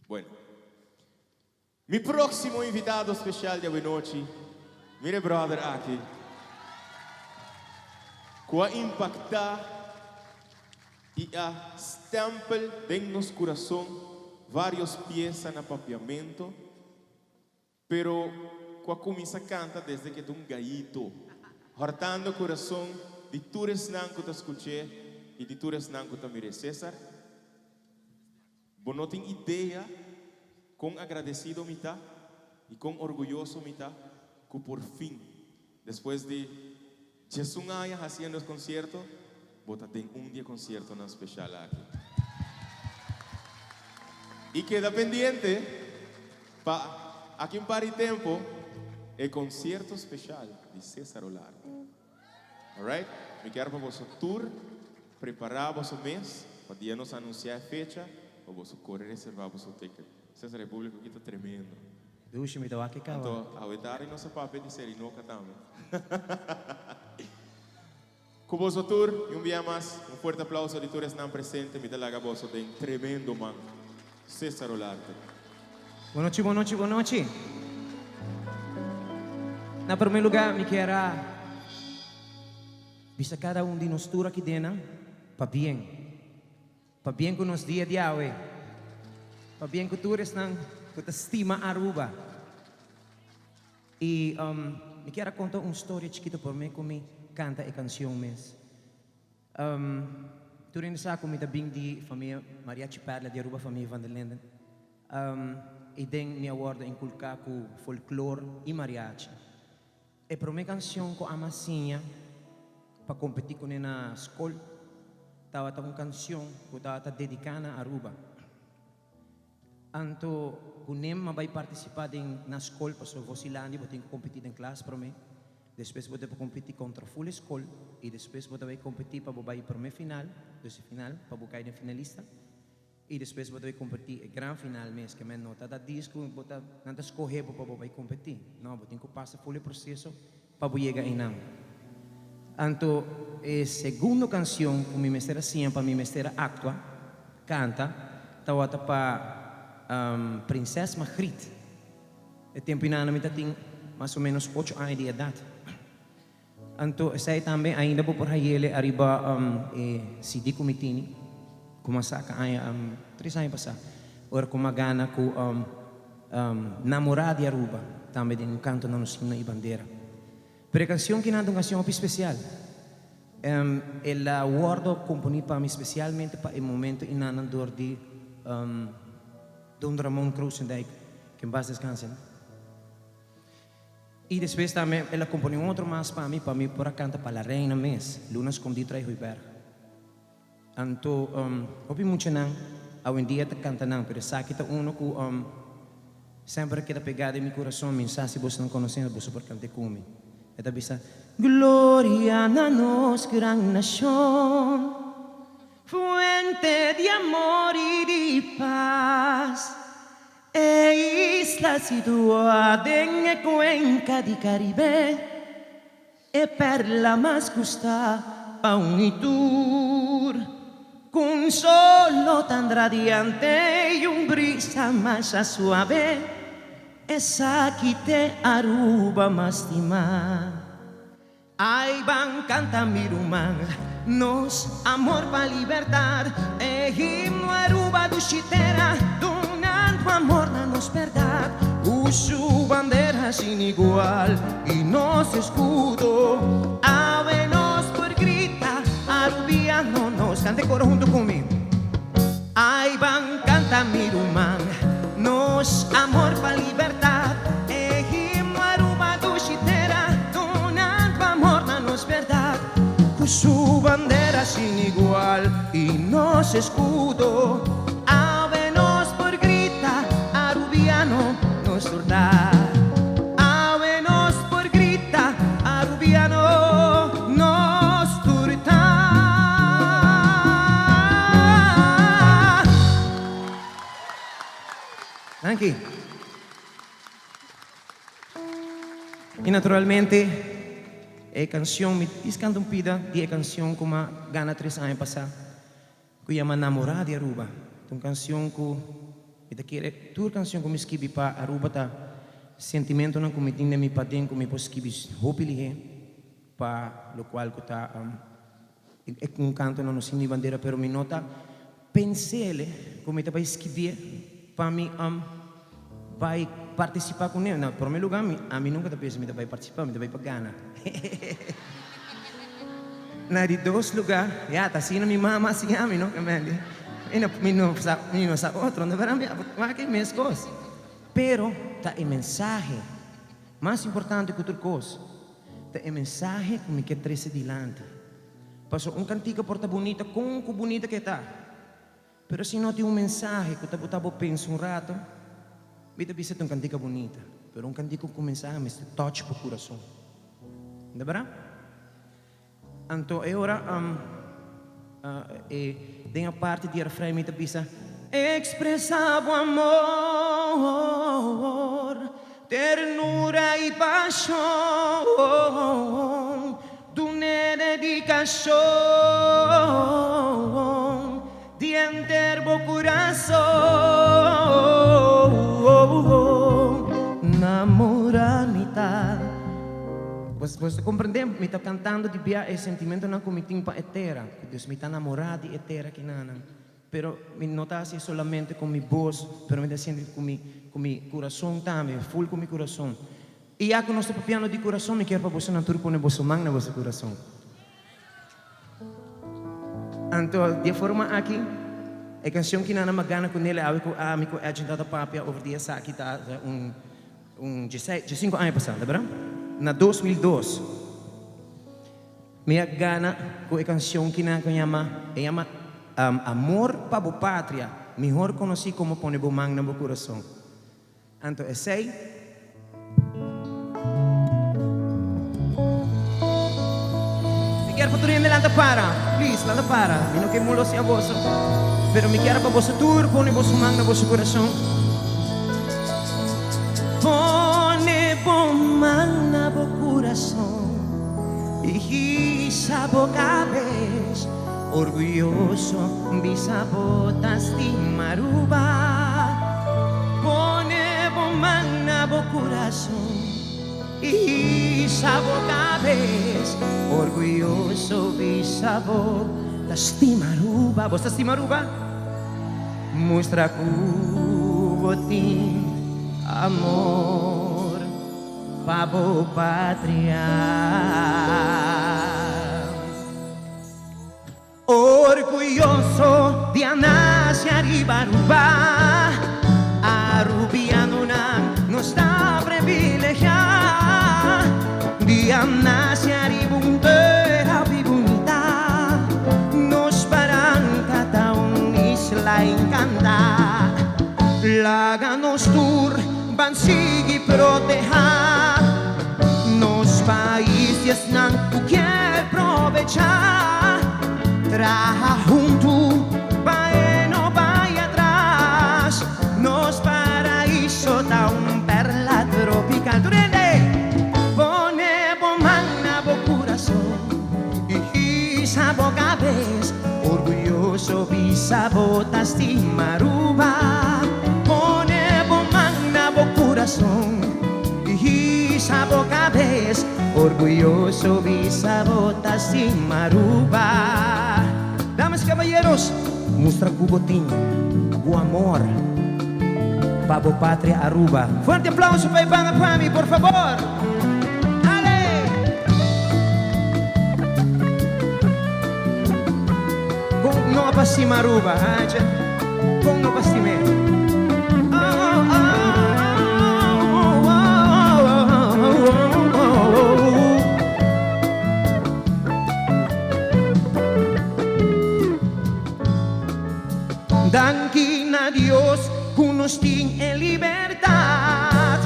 Bueno. Mi próximo invitado especial de hoy noche, mire brother aquí, que va a impactar y a stempel en nos corazón varios piezas en apapiamento, pero que comienza a cantar desde que es un gallito, hartando corazón de tures nan que te escuché y de tures nan que te mire César. Vos no tenés idea con agradecido mitad y con orgulloso mitad que por fin, después de Jesús años haciendo el concierto, vos tenés un día concierto en especial aquí. Y queda pendiente para aquí un par de tiempo el concierto especial de César Olarte. Alright? Me quero para vos tour, preparar vos mes, para dia nos anunciar a fecha, para vos correr reservar vos ticket. César é público aqui está tremendo. Duxe, me dá aqui cá. Então, a oitava nossa papel de ser inoca também. Com vos tour, e dia mais, forte aplauso de todos não presentes, me dá lá a vos tem tremendo man, César Olarte. Boa noite, boa noite, boa noite. Na primeiro lugar, me quero vista cada de nós tour aqui dentro, para bem com nos dia de hoje, para bem com todos não, com a estima Aruba. E me quero contar uma história chiquita por mim, como canta a canção mesmo. Turin sa ako mitabing di família Mariachi Perla de Aruba, família Van der Linden. E den mi award inculcar com folclore e mariachi. E para minha canção com a massinha, para competir com na escola, estava uma canção que estava dedicada a Aruba. Anto, quando eu vai participar na escola, para o Vocilândia, eu tenho que competir em classe para mim. Depois vou competir contra a full escola e depois vou competir para o primeiro final, doce final, para o cair finalista. E depois vou competir no grande final mesmo, que é nota da disco, vou não escolher para o competir. Não, vou ter que passar pelo processo para chegar aí não. Então, a segunda canção que me mestra assim, para me mestra Actua, canta, estava para Princesa Margriet. O tempo na minha tem mais ou menos 8 anos de idade. Então, saya também ainda vou por aí arriba CD Comitini, como saca aí 3 anos passar. Ora como gana com namorada de Aruba, também de canto na nossa bandeira. Pero a canção que não é uma canção especial. Ela guardo componi para mim especialmente para o momento em andor de Don Ramon Kroosendijk, que em paz descanse. E depois também ela compõe outro mais para mim por a canta para a reina mês, Luna Escondida e Ruiberg. Anto, opi mucho nang, hoy en día te canta nang, pero sa kita uno ku, sempre que pegada em meu coração, mensagem você não conhecendo, você por cantar comigo. Esta bisa, Gloria na nos gran nación, fuente de amor y de paz, e isla situada en la cuenca di Caribe, e per la más gusta a un tour, con solo tan radiante y un brisa más suave. Esa que te Aruba más tima. Ay, van canta mi rumán, nos amor pa libertad. E himno Aruba do chitera, donando amor na nos verdad. Su bandera sin igual y nos escudo. Ave nos por grita, arubiano nos cante coro junto conmigo. Ay, van canta mi rumán, nos amor pa libertad. E himno Aruba do chitera, donando amor na nos verdad. Su bandera sin igual y nos escudo. Ave nos por grita, arubiano nos tornar. Ave nos por grita, arubiano nos turtar. Thank you. Y naturalmente, a canción, me canto un pida de canción como gana 3 años pasar, que llama Namorada de Aruba. Una canción que me quiere, toda canción que me escribí para Aruba ta sentimento não me tinha me padem como me posso escrever hopili para lo cual que tá um canto não nos de bandeira, pero me nota pensei como me vai escrever para mim vai participar com ele. Não, por primeiro lugar, a mim nunca pensei que me vai participar, me vai para Gana. Na de 2 lugares, já tá assim, minha mama assim, a mim não, me não sabe outro, não vai que minhas coisas. Pero tá a mensagem mais importante que outra coisa. Tá a mensagem que me quer trazer adiante. Passou cantiga porta bonita, com bonita que tá. Pero se não tem mensagem que tá botava pensa rato. Vida bisa uma cantiga bonita, pero cantiga com mensagem me touch para o coração. Não é verdade? Então, agora, tem a parte de refrão me bisa expressava o amor, ternura e paixão, de dedicação, de enterbo coração, namoranita. Você compreende? Me está cantando de via e sentimento não como tem para etera, que Deus me está namorado de etera que não. Pero me notasse solamente com minha voz, pero me está com meu coração também, full com meu coração. E já que nós estamos piano de coração, me quero para você não pôr na vossa mão, na vosso coração. Então, de forma aqui, a canção que não me gana com ele, a amigo agendada papia over dia aqui tá 5 anos passado, verdade? Na 2002, me gana com a canção que não chama Amor para a Pátria, melhor conhecido como Pone Bomang na meu coração. Então, sei. Me quero futurinho delante para, please, landa para. Me não quero mulo se a vossa, pero me quero para vossa tour, Pone Bomang na vosso coração. Pone Bomang na meu coração e sabo cabeça. Orgulloso, bisabotas de Maruba, pone bomang na bo coração e sabo cabez. Orgulloso, bisabotas de Maruba, vos estás de Maruba? Mostra cubotim amor, pavo patria. Orgulloso de anarse arriba, Aruba, arubiano no está privilegiado, de anarse arriba un terra bonita, nos paran consigue proteger nos países não tu quer aprovechar. Traja junto, vai no vai atrás. Nos paraíso da perla tropical. Turende, pone bomán na bo coração e sabo cabez. Orgulhoso bisabotas de Maruba. Pone bomán na bo coração e sabo cabez. Orgulloso bisabotas de Maruba. Damas y caballeros, mostra cubotín, o amor, Pabo Patria Aruba. Fuerte aplauso para Ivana Pami, por favor. ¡Ale! Con no apasima Aruba, con no apasime. Danquín a Dios, unos tienen libertad.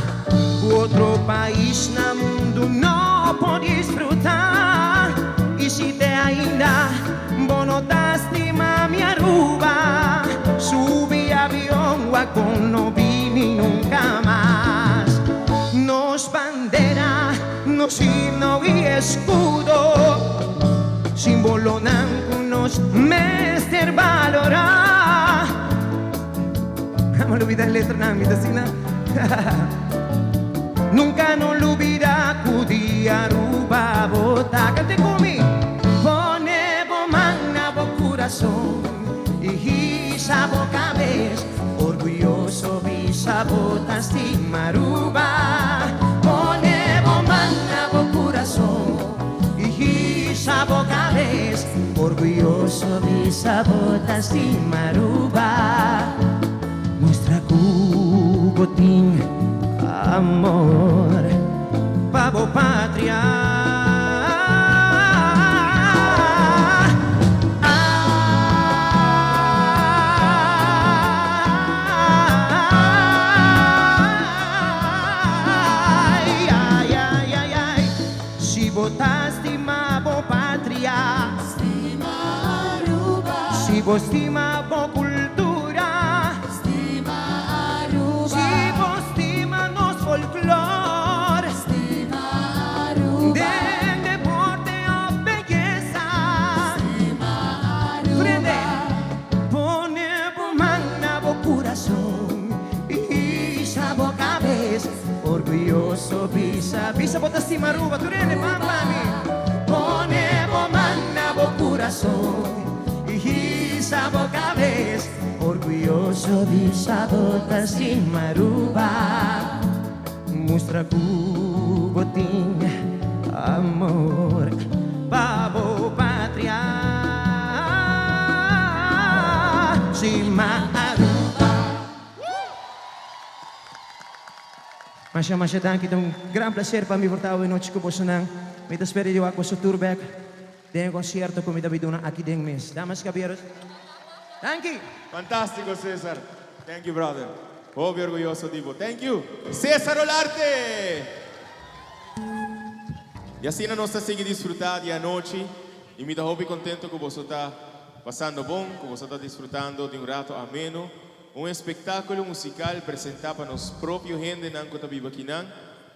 Otro país na mundo no puede disfrutar. Y si te ainda bonotaste mami Aruba, sube avión con no vini nunca más. Nos bandera, nos himno y escudo, símbolo nos mester valorar. No olvida el letra na medicina. Nunca no olvida cudia Aruba bota. Cante conmigo. Pone bomán na bo coração e sabo cabez. Orgulhoso bisabotas de Maruba. Pone bomán na bo coração e sabo cabez. Orgulhoso bisabotas de Maruba. Muestra cubotín, amor, Pabo Patria. Ay, ay, ay, ay, ay. Si votaste Mabo Patria, si vos estima bo cultura, folclor, de deporte o belleza. Frente, pone bomán na bo coração e sabo cabeza. Orgulhoso bisa botas de Maruba. Turene, mami. Pone bomán na bo coração e sabo cabeza. Orgulhoso bisa botas de Maruba. Muestra cubotín, amor, Pabo Patria. Si Aruba. Masya dank, itu gran placer para mim voltar hoje noite com você. Me espero de ako sa tourback. Tem concierto com me Daviduna aqui dentro mês. Damas e caballeros. Thank you. Fantástico, César. Thank you, brother. Obvio orgulloso tipo. Thank you. César Olarte. E assim nós estamos seguindo desfrutar de a noite. E me dá muito contento que você está passando bom, que você está desfrutando de rato ameno. Espetáculo musical apresentado para nós próprios gente na Cota Viva aqui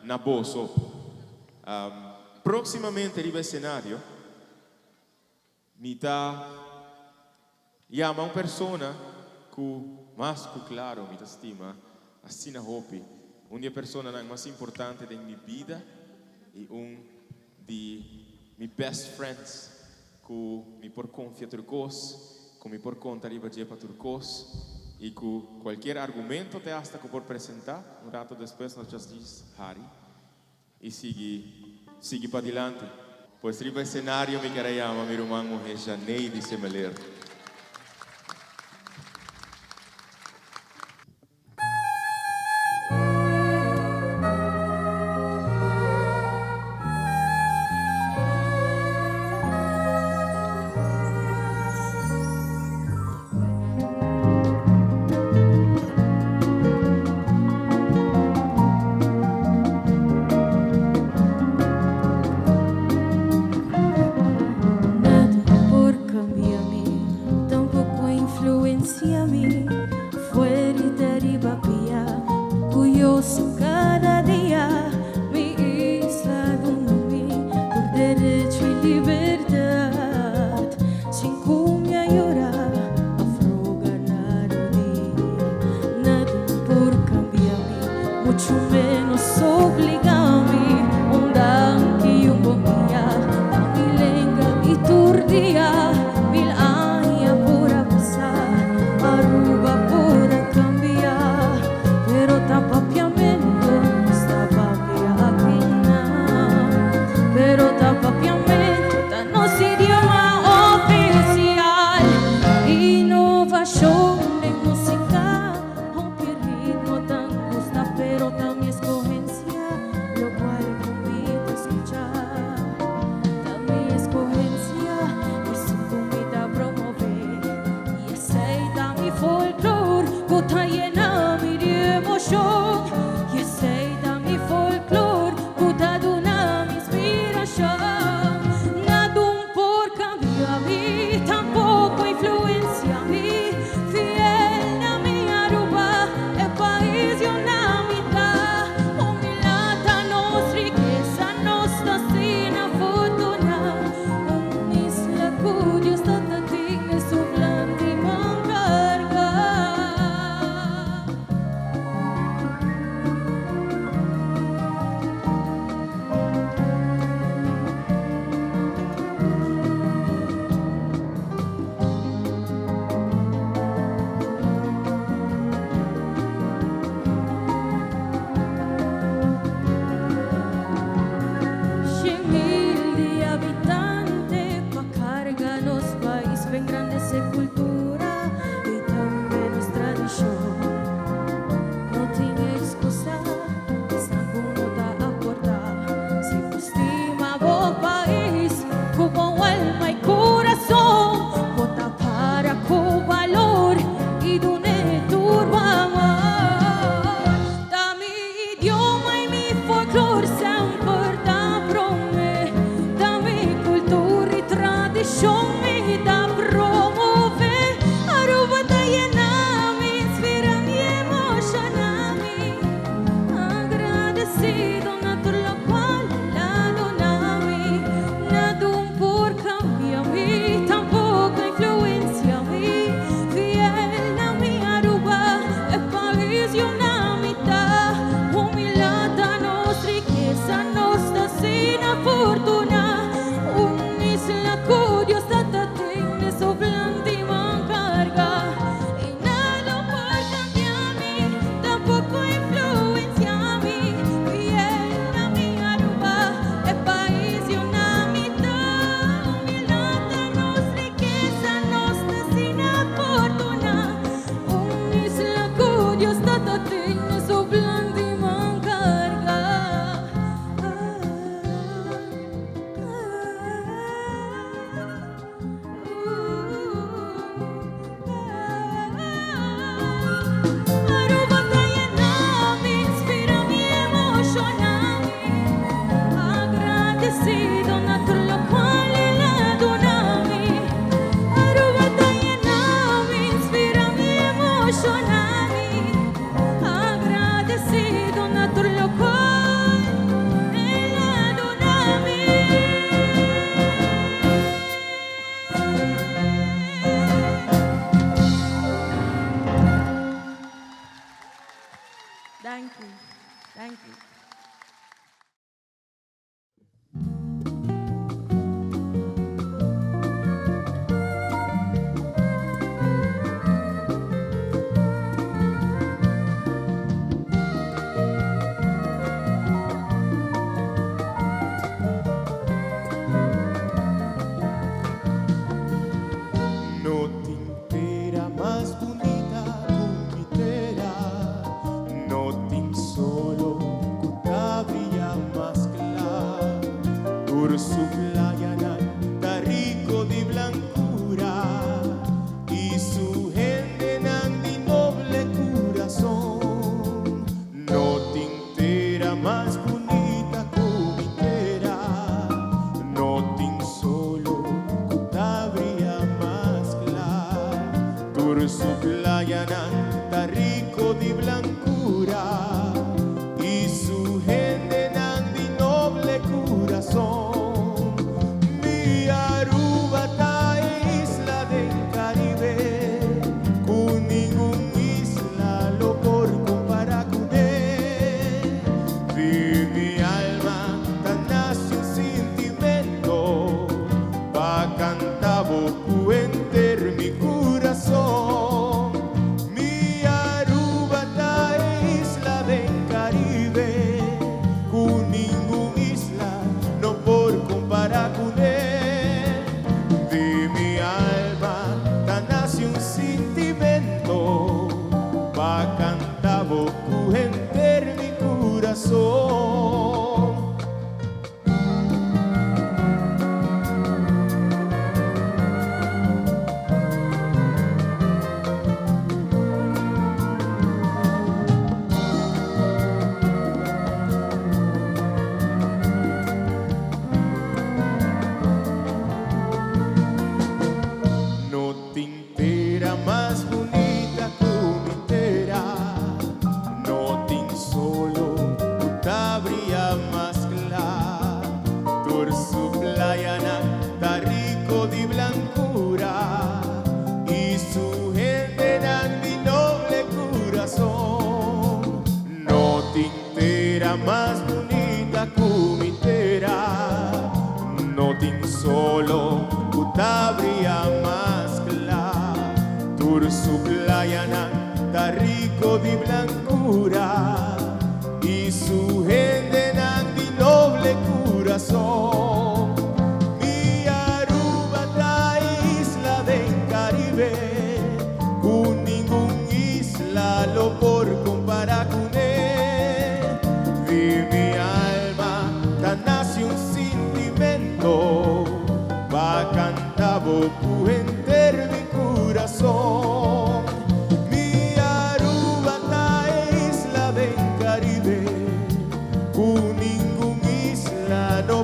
na Boso. Proximamente arriba o cenário, me dá llama uma pessoa que mais claro me estima, assim na hope, uma pessoa mais importante da minha vida e de meus best friends que me por confiar turcos, que me por conta arriba de para turcos. E que qualquer argumento te hasta que por apresentar, rato depois nós já diz Harry e sigue para adiante. Pois riba o cenário me quero chamar meu irmão Janeide Semeler.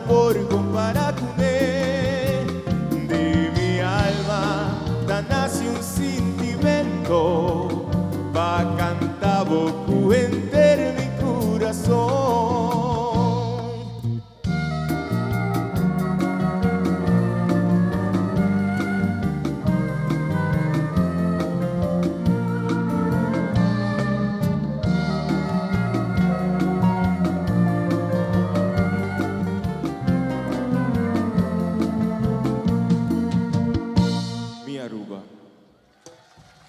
por comparar con él, de mi alma sentimento va cantar bocu enter mi corazón.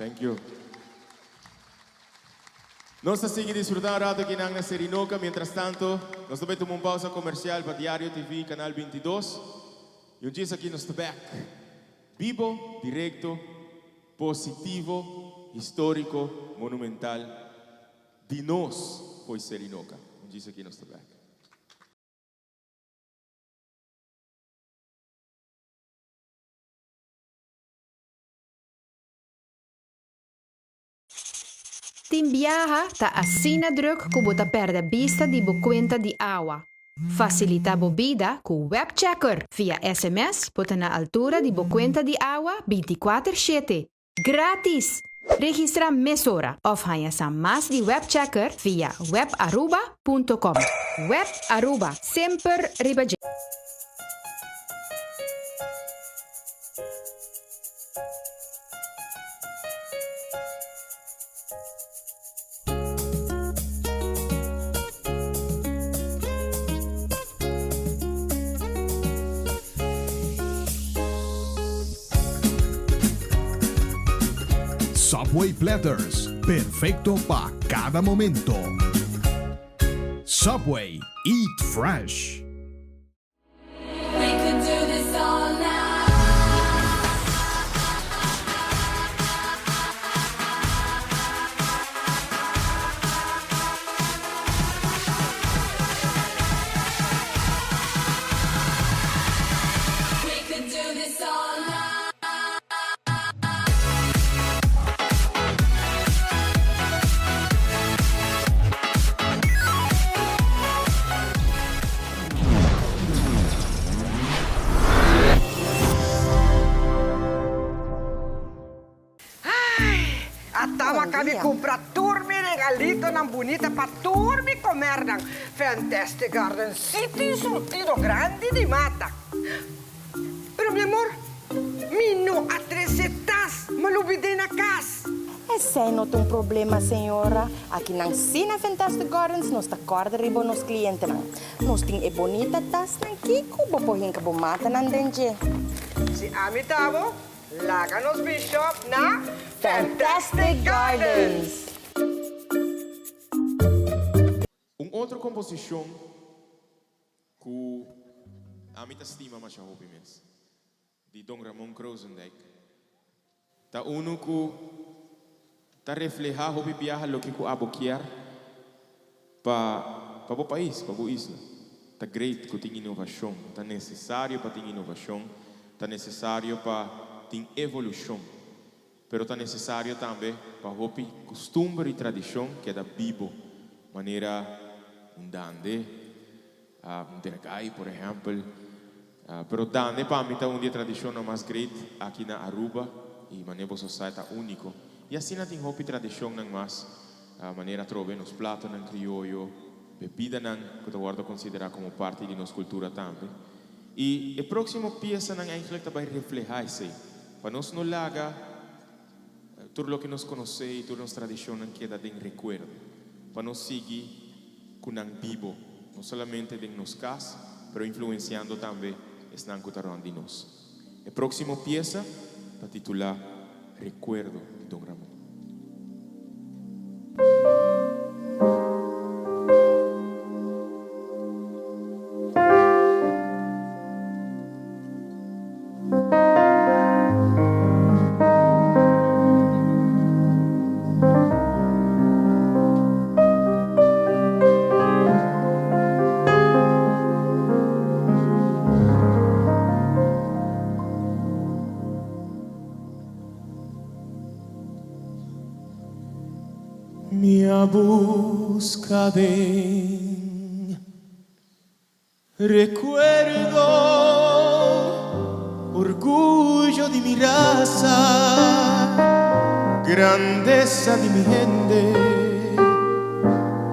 Thank you. Nós seguimos disfrutando rato aqui na Serinoca. Mientras tanto, nós também tomamos pausa comercial para Diário TV, Canal 22. E um dia aqui nós estamos back. Vivo, directo, positivo, histórico, monumental. De nós foi Serinoca. Um dia aqui nós estamos back. Team viaja tá assina druk ku bota perda vista de bo cuenta de água. Facilita bebida com Web Checker via SMS bota na altura de bo cuenta de água 24/7. Gratis! Registra mesora of hanya sa mas de Web Checker via webaruba.com. Web Aruba, sempre ribaje. Subway Platters, perfecto para cada momento. Subway, eat fresh. We could do this all night. We could do this all night. Kami compra turmi regalito ng bonita pa turmi comer ng Fantastic Garden City surtido grande di mata. Pero mi amor, mino at recetas malubide na kas. Esse não tem problema, senhora. Aqui na Sina Fantastic Gardens, nós acorda ribo nos clientes. Nós tem e bonita tas ng kiko, bopohin ka bumata ng denje. Si Amitabo, laga nos Bishop na Fantastic Gardens. Outra composição que a mim estima mais a hobby mes de Don Ramon Krozendijk. Ta uno que ta refleja hobby viaja lo que aboquiar pa o país, pa o isla. Ta great que tem inovação, ta necessário para ter inovação, ta necessário para ter evolução. Pero tá necessário também para hobby costumbre e tradição que é da vivo, maneira dande, dergai, por exemplo. Pero dande para mim tá dia tradição mais great aqui na Aruba e maneira society único. E assim não tem hobby tradição não mais maneira trove nos pratos não criollo, bebida não que eu guardo considerar como parte de nossa cultura também. E a próxima peça não eigenlijk também refleja isso, para nós não laga tudo o que nos conhece, toda nossa tradição não queda de recuerdo, para nós seguir com um vivo, não somente em nos casas, mas influenciando também esse que está de nós. A próxima peça está titulada Recuerdo de Don Ramon. Minha busca de recuerdo, orgullo de mi raza. grandeza di mi gente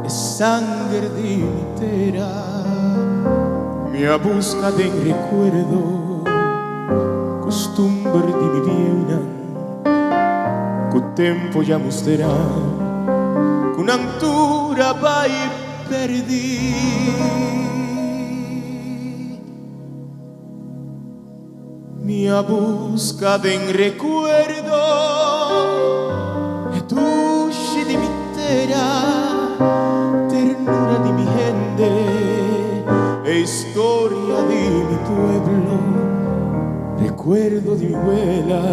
e sangre di mi terra, mia busca de recuerdo, costumbre di mi vida, que tempo ya mostrará, con altura vai perdi. Mia busca de recuerdo e dulce di mi terra, ternura di mi gente e historia di mi pueblo, recuerdo di mi abuela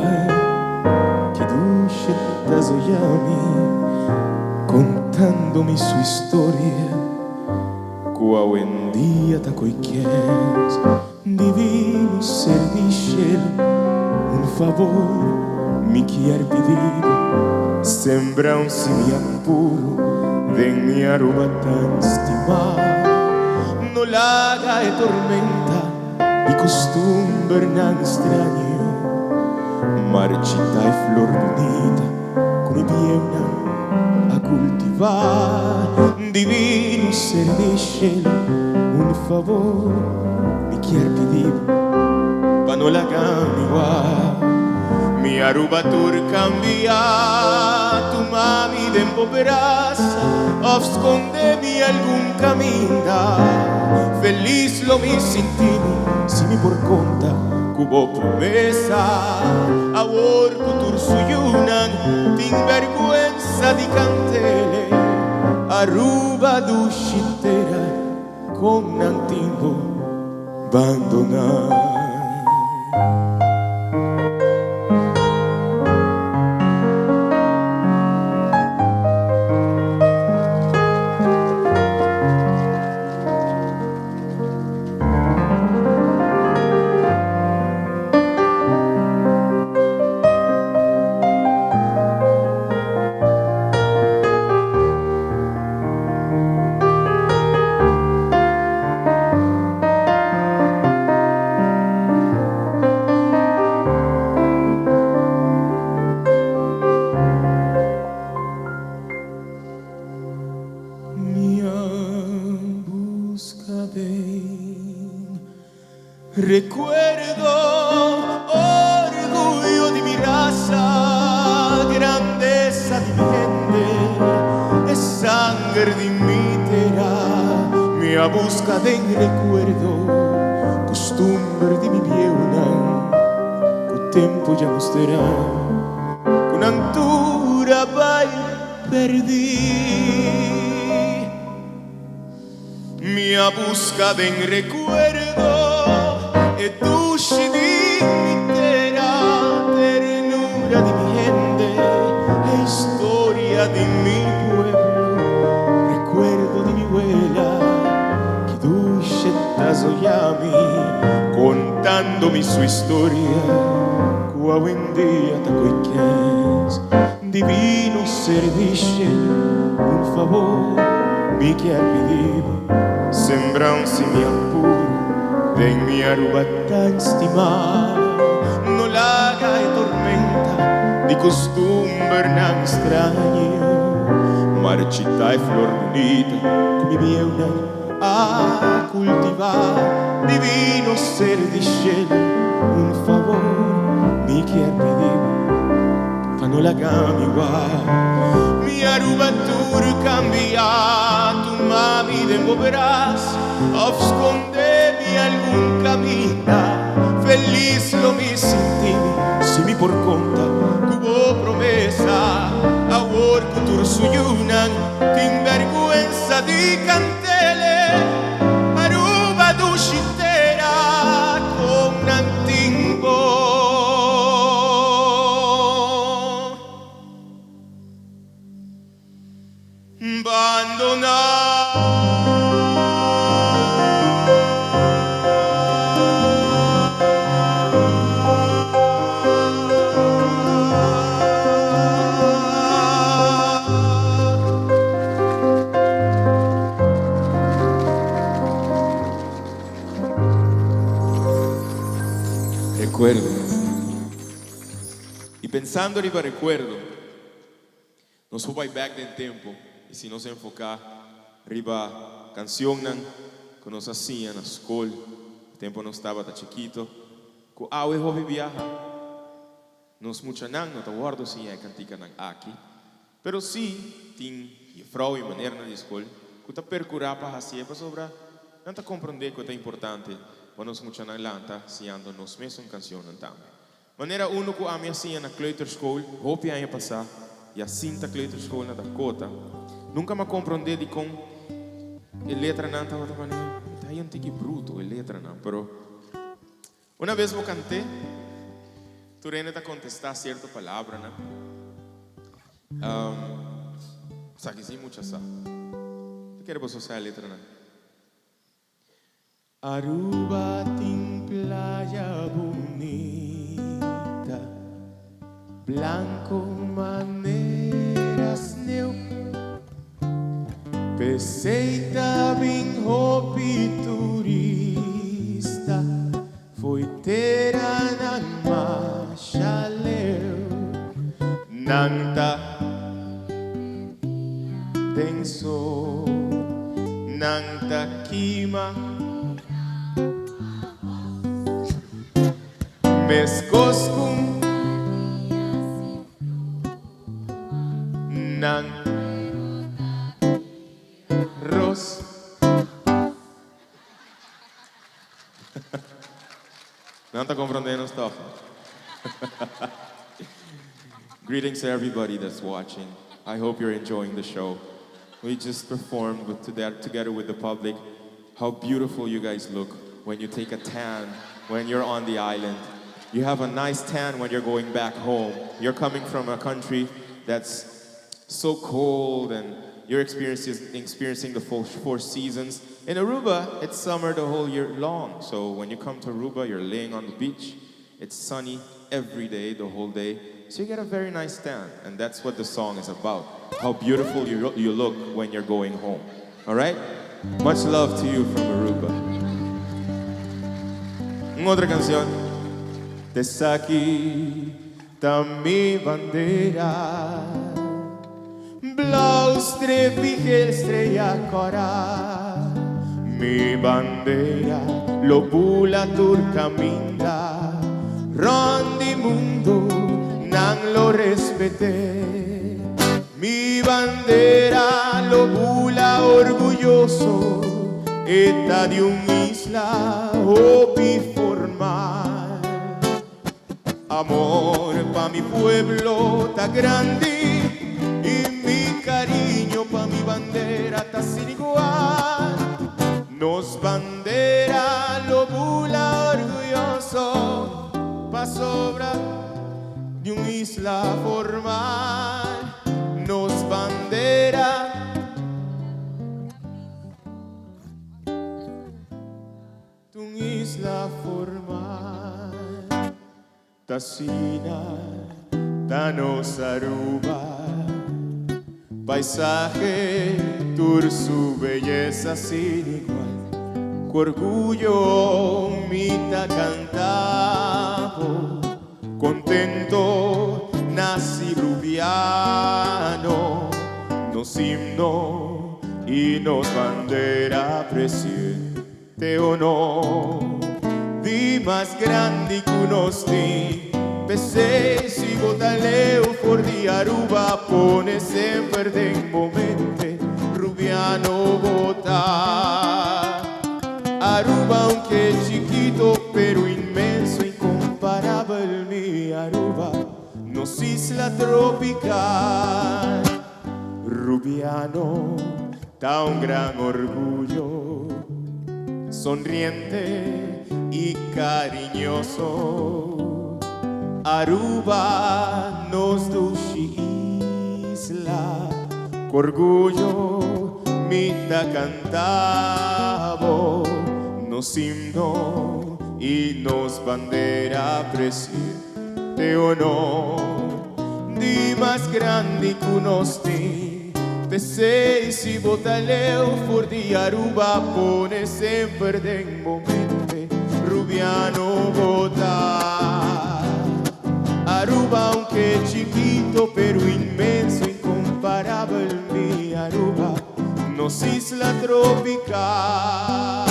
que dulce tazoyami contándome su historia, cua buen día tacoiques divino ser dice un favor mi quier pedir, sembra un simi apuro de mi aruba tan estimada, no la haga de tormenta y costumbre tan extraño, marchita y flor bonita con mi viena a cultivar, divino ser dice un favor mi quier pedir, pa no la cambiar. Mi aruba tur cambia, tu mami de empobrasa, oscondemi algún camino. Feliz lo mi sentimi, si mi por conta, cubo promesa, ahor tur suyunan, tin vergüenza di cantele, aruba dushitera, con antimbo abandonar. Recuerdo, orgullo de mi raza, grandeza de mi gente, es sangre de mi terra, mi busca de recuerdo, costumbre de mi viuna, que tempo ya mostrará, con altura vai perdi. Mi busca de recuerdo e dulce di mi terra, ternura di mi gente e historia di mi pueblo, recuerdo di mi abuela que dulce tazoyami contándome su historia, cua buen día tacoiques divino ser dice un favor mi quier pedir, sembra un simi apuro de mi aruba tan estimada, no la haga de tormenta, ni costumbre tan extraña, marchita y flor bonita, con mi viena a cultivar, divino ser dice un favor, mi quier pedir, pa no la cambiar, mi aruba tur cambia, tu mami de moverás, oscondemi algún camino, feliz lo mi sentimi, si mi por conta, cubo promesa, ahor cultur suyunan, tin vergüenza di cantele, aruba dushitera, con antimbo, abandonar. Recuerdo. Y pensando en recuerdo, nos vai back del tempo e se nos enfocar riba canción que nos hacían na escola, o tempo não estava tão chiquito, que a hobby viaja, nos mucha não te guardo se é cantica aqui, pero sim tem frau e maneira na escola que te percurar para fazer para sobrar, não te compreender que é importante para nos mucha não lanta se ando nos mesmos canções também. Maneira uno que a minha assim na kleuterschool, hoop ano passar e a cinta kleuterschool na Dakota, nunca me compreender de com a letra não estava de maneira, está aí um tique bruto a letra não, pero uma vez eu cantei, tu rende a contestar certa palavra, né? Sabe que sim, muitas sabe. Tu quer você usar a letra não? Aruba tem playa bonita, blanco maneiras neu, Peceita bem hopi turista, foi ter na machaleu, nanta denso, nanta quima. Mescos com nang ros. Não está compreendendo stuff. Greetings to everybody that's watching. I hope you're enjoying the show. We just performed together with the public. How beautiful you guys look when you take a tan when you're on the island. You have a nice tan when you're going back home. You're coming from a country that's so cold and you're experiencing the full 4 seasons. In Aruba, it's summer the whole year long. So when you come to Aruba, you're laying on the beach. It's sunny every day, the whole day. So you get a very nice tan. And that's what the song is about. How beautiful you look when you're going home. All right? Much love to you from Aruba. Otra canción. Desde aquí está mi bandera, blau strepige estrella cora, mi bandera lo bula turca minda, rondi mundo nan lo respete, mi bandera lo bula orgulloso, esta de un isla opi formal. Amor pa' mi pueblo ta grande y mi cariño pa' mi bandera ta sin igual. Nos bandera lo bula orgulloso pa' sobra de un isla formal. Nos bandera de un isla formal. Tasina, Tanos Aruba, paisaje, tour su belleza sin igual, con orgullo mita cantavo, contento nací rubiano, nos himno y nos bandera presidente o no. Di más grande que unos ti, pesé si botaleo for di Aruba, pone sempre en momente, rubiano bota. Aruba aunque chiquito pero inmenso, incomparable mi Aruba, nos isla tropical. Rubiano da un gran orgullo, sonriente y cariñoso. Aruba nos dushi isla, con orgullo mita cantavo, nos himno y nos bandera presidente o no. Di más grande que unos ti, pesei si botaleo for di Aruba, pone sempre en momente, rubiano bota. Aruba aunque chiquito pero inmenso, incomparable. nos isla tropical.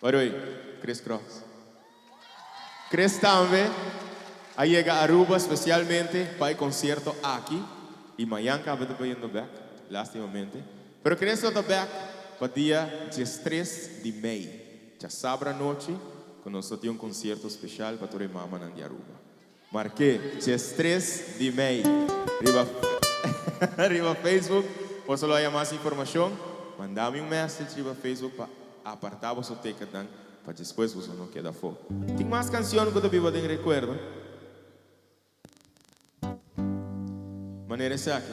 Oi, Chris Cross. Chris também aí llega a Aruba especialmente para el concierto aquí y mañana acaba de ir back, lastimamente. Pero Chris está back para dia 13 de maio. Já sábado à noite, que nós temos um concerto especial para toda a mama de Aruba. Marquei, 13 de maio. Arriba Facebook, por só há mais informação, mandar-me message arriba Facebook para apartar você teca dan, para depois você não queda fora. Tem mais canções que eu vivo de recuerdo. Maneira essa aqui.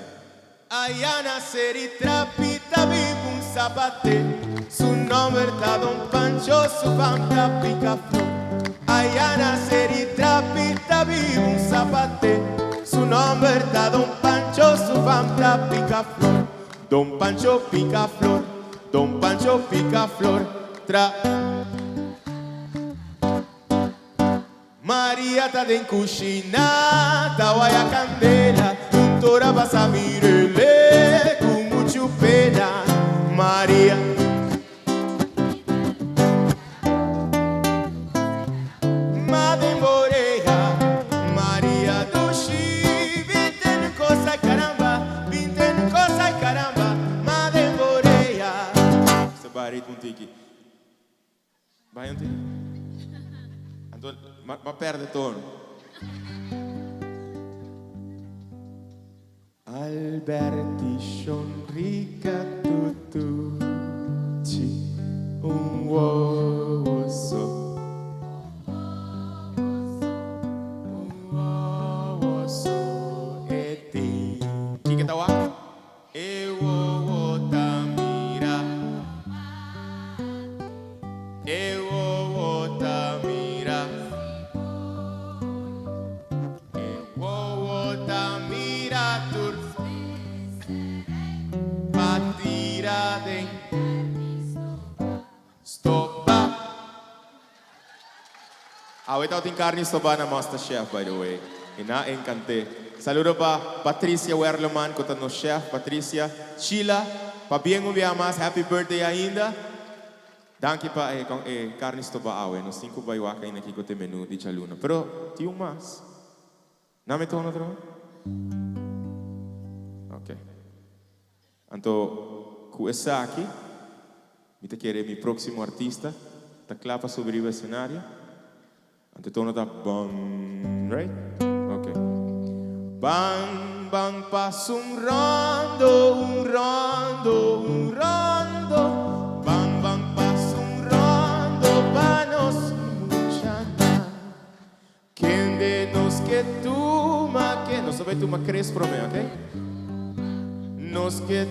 Ayana seri trapita vive un zapate. Su nombre está Don Pancho, su fama pica flor. Ayana seri trapita vive un zapate. Su nombre está Don Pancho, su fama pica flor. Don Pancho pica flor, Don Pancho pica flor. María está de cucina, ta guaya candela. Tora vas a mirarle con mucha pena, María. Madre Moreja, María Dushi, vinte cosa y caramba, vinte cosa y caramba, Madre Moreja. Se va a ir un tiki. Vai un tiki. Então, mas perde tono. Alberti Shonrika Tutuchi un woso eti Kika tawa e wo tamira e wo tamira e wo tamira tur patira de stoppa. Ahorita tem carne estobada na Masterchef, by the way. E na encantei. Saludo para Patricia Werleman, que está no chef. Patricia, Sheila, para bem ouvir mais. Happy birthday ainda. Danke para carne estobada. Nós temos que baiuaca ainda aqui com o menu de Chaluna. Pero, tem mais. Não me torna outro? Ok. Então, com essa aqui, eu quero meu próximo artista. Está claro para subir o cenário. Ante tono da bang, right? Okay. Bang, bang, passo rondo, rondo. Bang, bang, passo rondo, panos muchana. Quem de nos que tuma, que Não sabe tu, mas cresce para mim, ok? nos que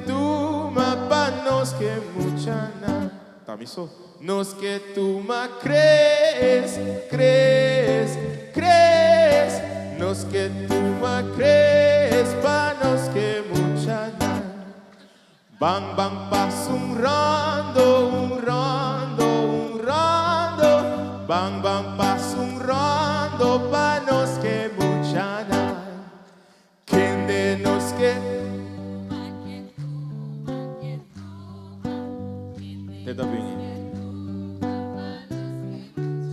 tuma, panos que muchana. Tá, me sou. Nos que tuma, crees. Nos que tuma, crees, panos que muchana. Bang, bang, passo rondo. Bang, bang, passo rondo, panos que muchana. Quem de nos que Te dá bem.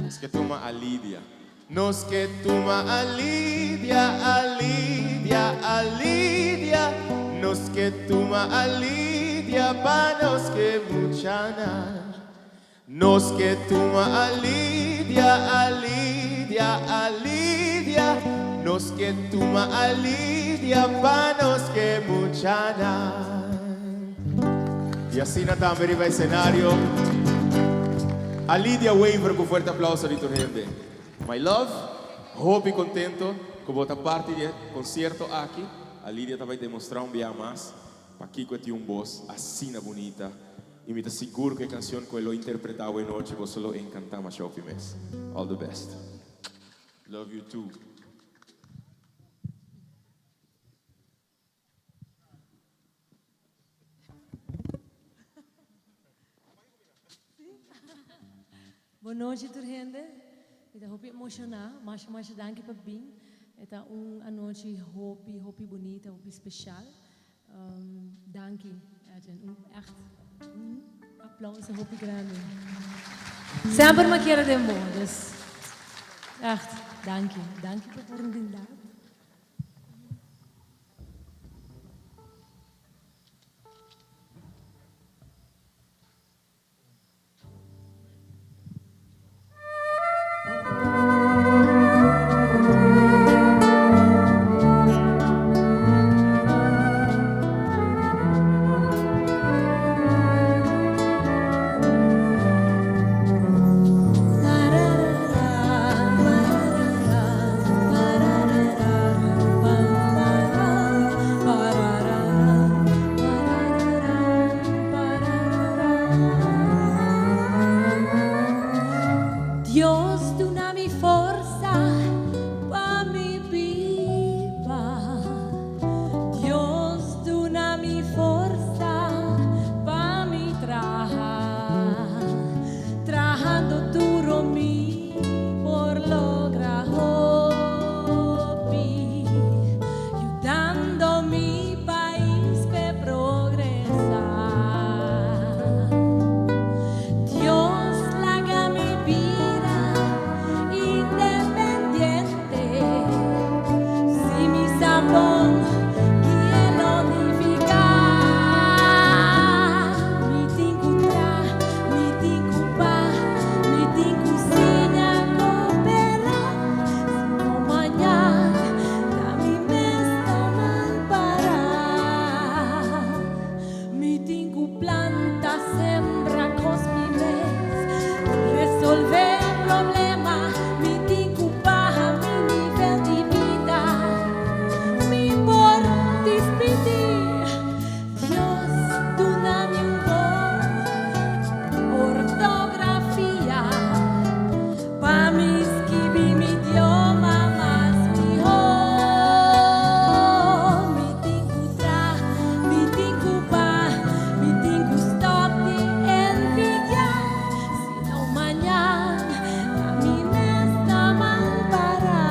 Es que toma a Lídia. Nos que tuma alidia. Nos que tuma alidia, panos que muchana. Nos que tuma alidia. Nos que tuma alidia, panos que muchana. E assim na também vai cenário. A Lídia Waver com forte aplauso de tua gente. My love, hope e contento com outra parte do concerto aqui. A Lídia vai demonstrar dia mais para que tem voz assim bonita. E me seguro que a canção que ele interpretava em noite você lo encantar mais ao mês. All the best. Love you too. Boa noite, Turrende. Ita hopi emocional, mas danke pa bing. Ita anoche hopi bonita, hopi special. Danke. Echt applaus hopi grande. Sempre me quero de bom, dus echt danke por oportunidade. Dios, dona-mi força para me viva. Dios, dona-mi força para me trabajar. Trabajando duro mi por lograr hopi, ayudando mi país a progresar. Dios, haga mi vida independiente. Si mi sabón quiero unificar, mi tincutra, mi tincupa, mi tincuciña cooperar. Si no mañana a mi mes mal parar. Mi tinku planta sembra cos mi mes, resolver problema. Mi tinku baja mi nivel de vida. Mi por despedir. Dios, dona-mi ortografía pa mi escribir mi idioma más mejor. Mi tincutra, mi tincupa, mi tincustop de envidia. Si no mañana a mi mes está mal parar.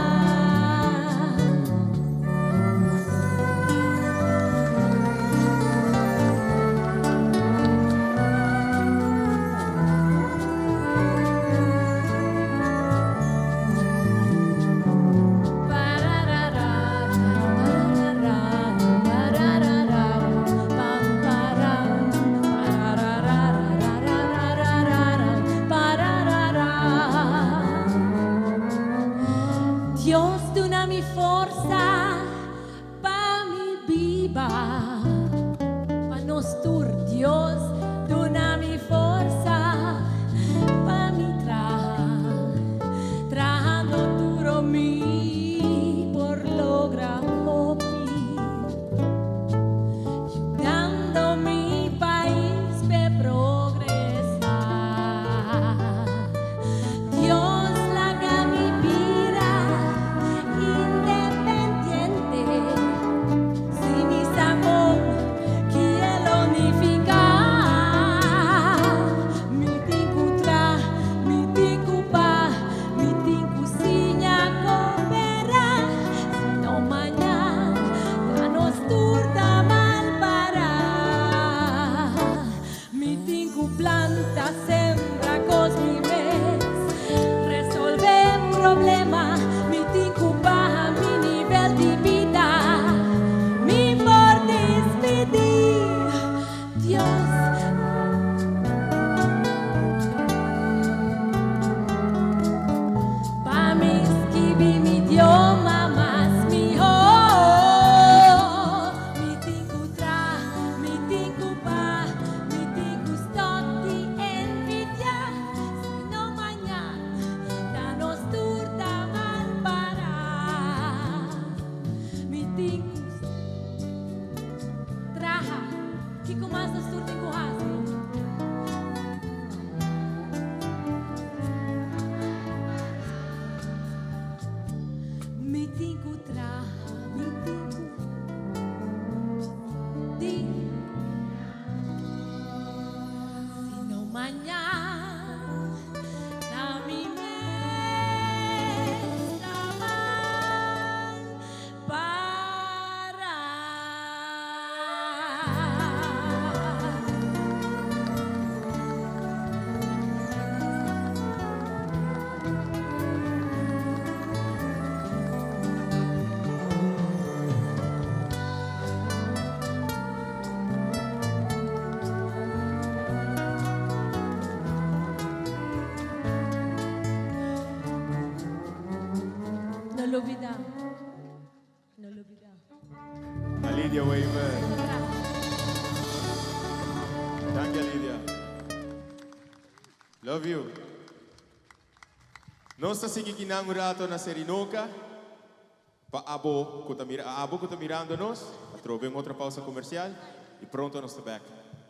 Dios, dona-mi força para me viva. Pa nos tur, Dios, dona-mi força para me trabajar. Trabajando duro mi por lograr hopi, ayudando mi país a progresar. Dios, haga mi vida independiente. Si mi sabor quiero unificar, mi tincutra, mi tincupa, mi tincuciña cooperar. Si no mañana a nos turda mal parar. Mi tinku planta sembra cos mi mes, resolver problema. Mi tinku baja mi nivel de vida. Mi por despedir. Dios, pa mi escribir mi idioma más mejor. Mi tincutra, mi tincupa, mi tincustop de envidia. lo olvida. No lo olvida. A Lydia Weaver. Thank you, Lydia. Love you. Nós está seguindo um rato na Serinoca. Abo que está mirando-nos. Trovemos outra pausa comercial. E pronto nós estamos back.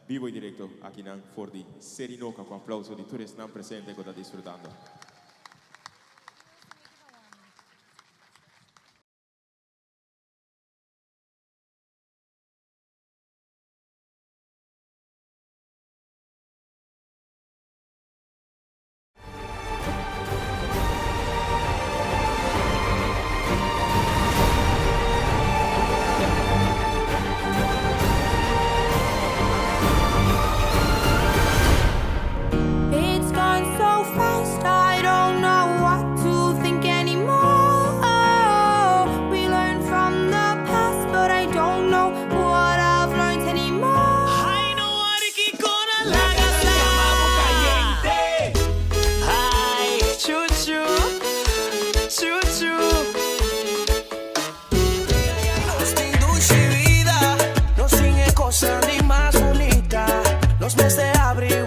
Vivo e direto aqui na For di Serinoca com aplauso de todos que estão presentes e que estão desfrutando. It's gone so fast, I don't know what to think anymore. We learn from the past, but I don't know what I've learned anymore. Ay, no ariki con la gata caliente. Ay, chuchu, chuchu. Nos sin dulce vida, nos sin cosa ni más bonita. Los meses de abril,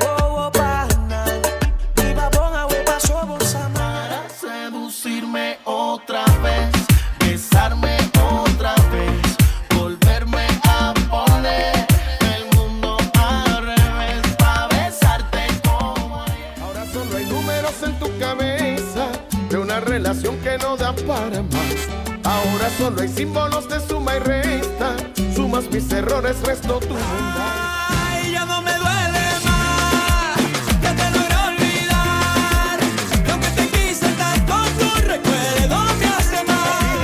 Para seducirme otra vez, besarme otra vez, volverme a poner el mundo al revés, para besarte como ayer. Ahora solo hay números en tu cabeza de una relación que no da para más. Ahora solo hay símbolos de suma y resta, sumas mis errores, resto tu bondad. ay, ya no me duele más, ya te logré olvidar. Lo que te quise tanto, tu recuerdo me hace mal.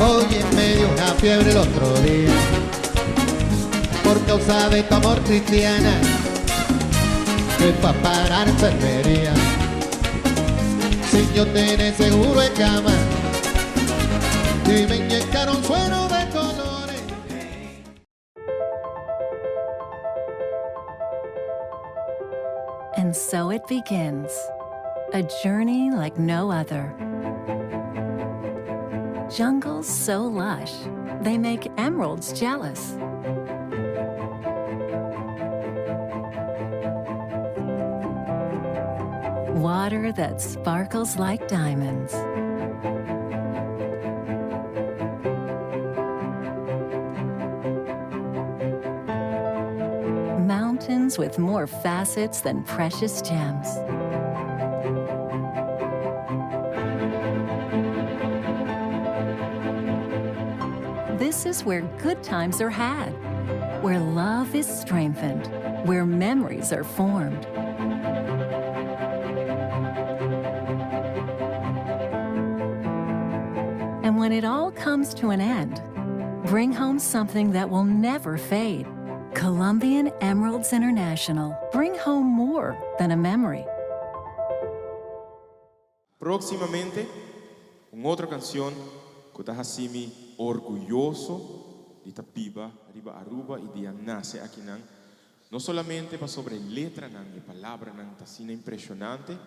Oye, me dio una fiebre el otro día por causa de tu amor, cristiana. Que pa' parar enfermería sin yo tener seguro en cama y me inyectaron suero de colores. And so it begins, a journey like no other. Jungles so lush, they make emeralds jealous. Water that sparkles like diamonds. Mountains with more facets than precious gems. This is where good times are had, where love is strengthened, where memories are formed. And when it all comes to an end, bring home something that will never fade. Colombian Emeralds International. Bring home more than a memory. Próximamente, una otra canción que está así orgulloso de Tapiba, arriba Aruba y de nace aquí no solamente para sobre letra y palabra está así impresionante,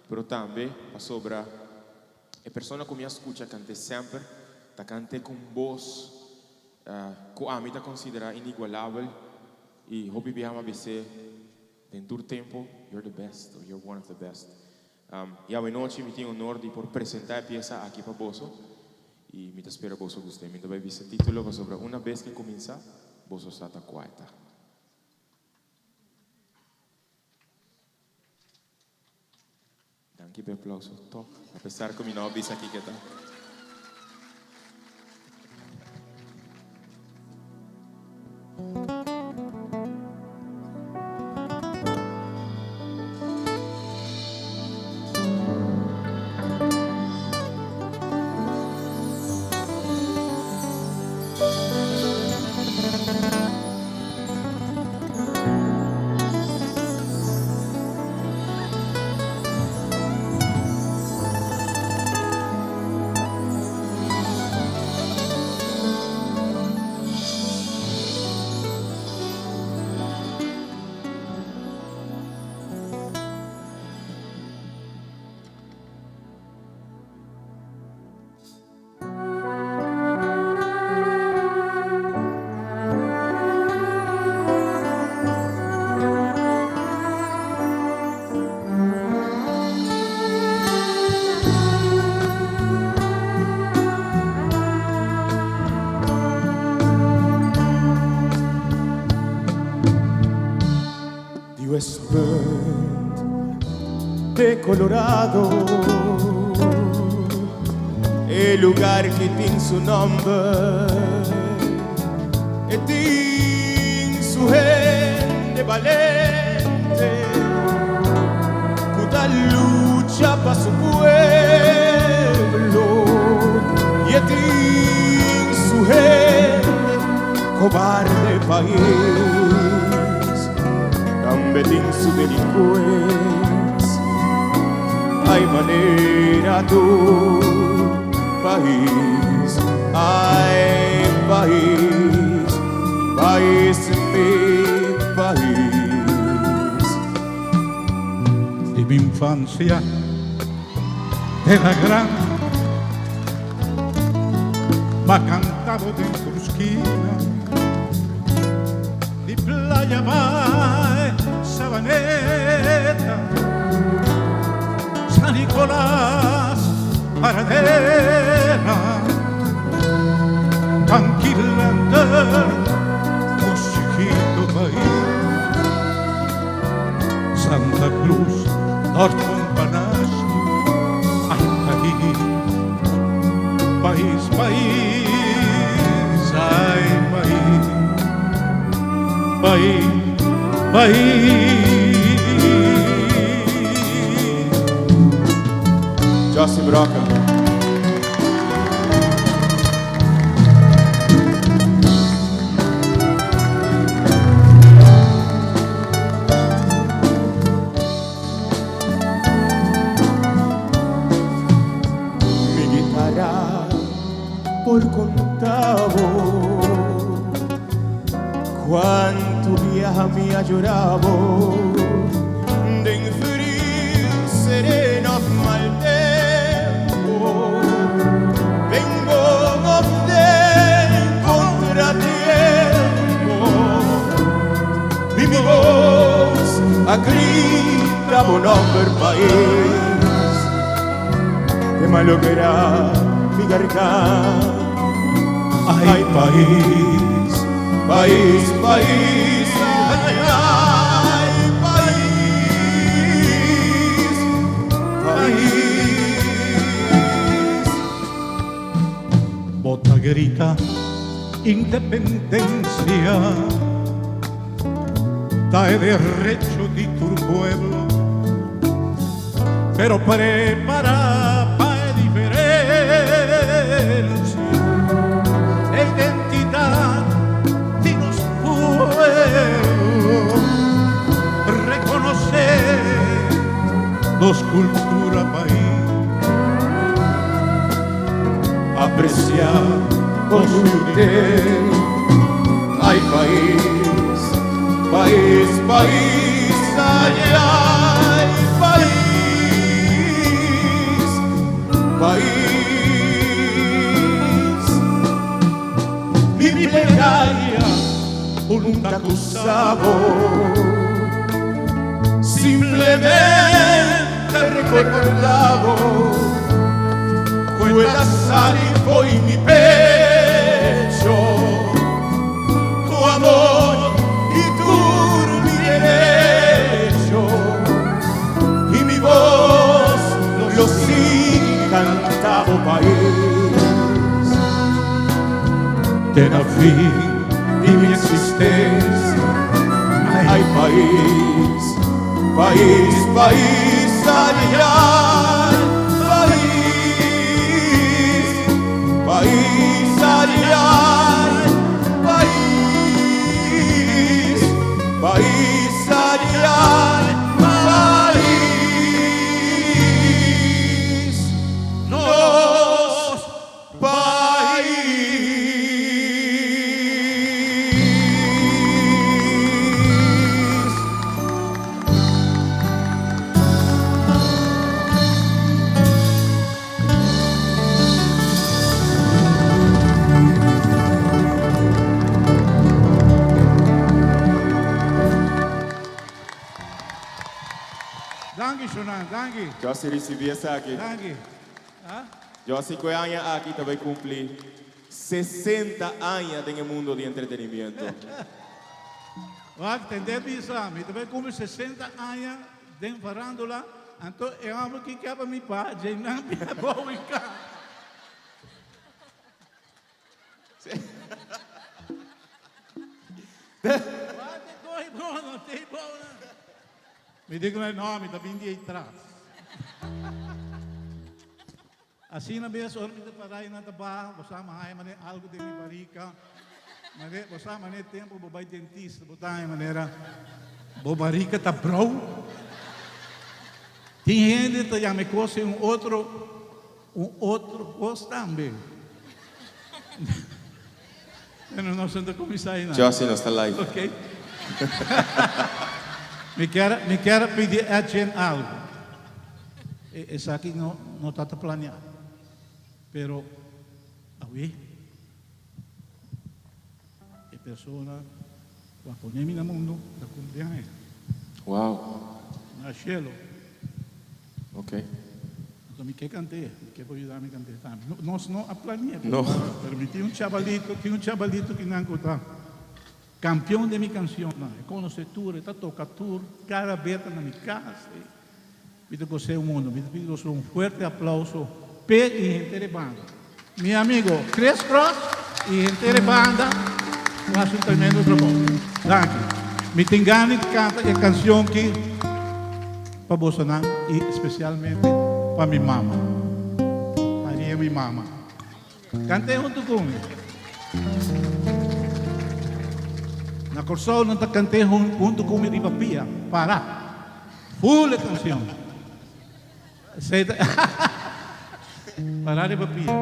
pero también para sobre la persona que me escucha cante siempre, ta cante con voz que a mí te considera inigualable y hope viajamos a veces dentro del tiempo, you're the best or you're one of the best. E a noite me tenho o honor de por apresentar a peça aqui para você e me espero que você goste. Me vai ver esse título sobre uma vez que começar, você está quieta. Danke pelo aplauso. Apesar que me não avisa aqui que está. West Bend de Colorado, el lugar que tiene su nombre y tiene su gente valiente, que lucha para su pueblo, y tiene su gente cobarde país, también tiene su delincuencia. Hay manera tu país, hay país, país mi país. De mi infancia era gran, ma cantavo dentro esquina di Playa Mai, Sabaneta, San Nicolás, Paradena, tranquilamente, un chiquito país, Santa Cruz, Dortmund, Panassi, ay país, país, ay país, país. Jossie Broca. Mi guitarra por contado, cuánto viaja me ha llorado, de frío sereno mal tempo, vengo de contratiempo, y mi voz grita mi nombre país, que malogrará mi garganta. Ay país, país, país, ay, ay, país, país. Bota grita independencia, da el derecho de tu pueblo, pero prepara para diferencia, identidad de los pueblos, reconocer dos culturas país, apreciar con usted. Ay país, país, país, ay, ay, país, país. Mi plegaria nunca acusado, simplemente recordado, fue la saliva y mi pecho, tu amor y tu mi derecho, y mi voz lo sigue cantado país, de la fin y mi existencia. Ay país, país, país, ay, ay, país, país, ay, ay, país, país, ay, ay, país, nos Danke, Shonan, danke. Jossie recebi essa aqui. Danke. Jossie com a años aqui também cumpre 60 años en el mundo de entretenimiento. Wacht, entender bisa. Mi também como 60 anos de farándula. Então eu amo que quebra mi pai, de não me é bom em casa. Não tem bom. Me diga o nome, tá vindo aí atrás. Assim na vez, olha me para aí na taba, você mais mané algo de mi barica. Mané, você mané tempo bobai dentista, botar maneira. Bobarica tá bro. Tem gente que já me coce um outro posto também. Eu não sei como isso aí, não. Yo así no está live. Ok. me quero pedir a gente algo. Isso aqui não está planeado. Pero, aí, a pessoa vai poner-me no mundo da comunidade. Wow. Na cielo. Ok. Então, me quer cantar, me quer ajudar a me cantar também. Não planeamos. No. Permitir um chavalito que não está campeão de minha canção. É conhecedor, está tocando cada vez na minha casa. Pido que você o mundo, pido que um forte aplauso para a gente de banda. Meu amigo Chris Cross e gente de banda faz um tremendo trabalho. Danke. Me tem ganas de cantar a canção que para Bolsonaro e especialmente para minha mama. Maria, minha mama. Cante junto comigo. Na Corsol não está cantando junto com minha papia. Para. Full canção. Parar de papia.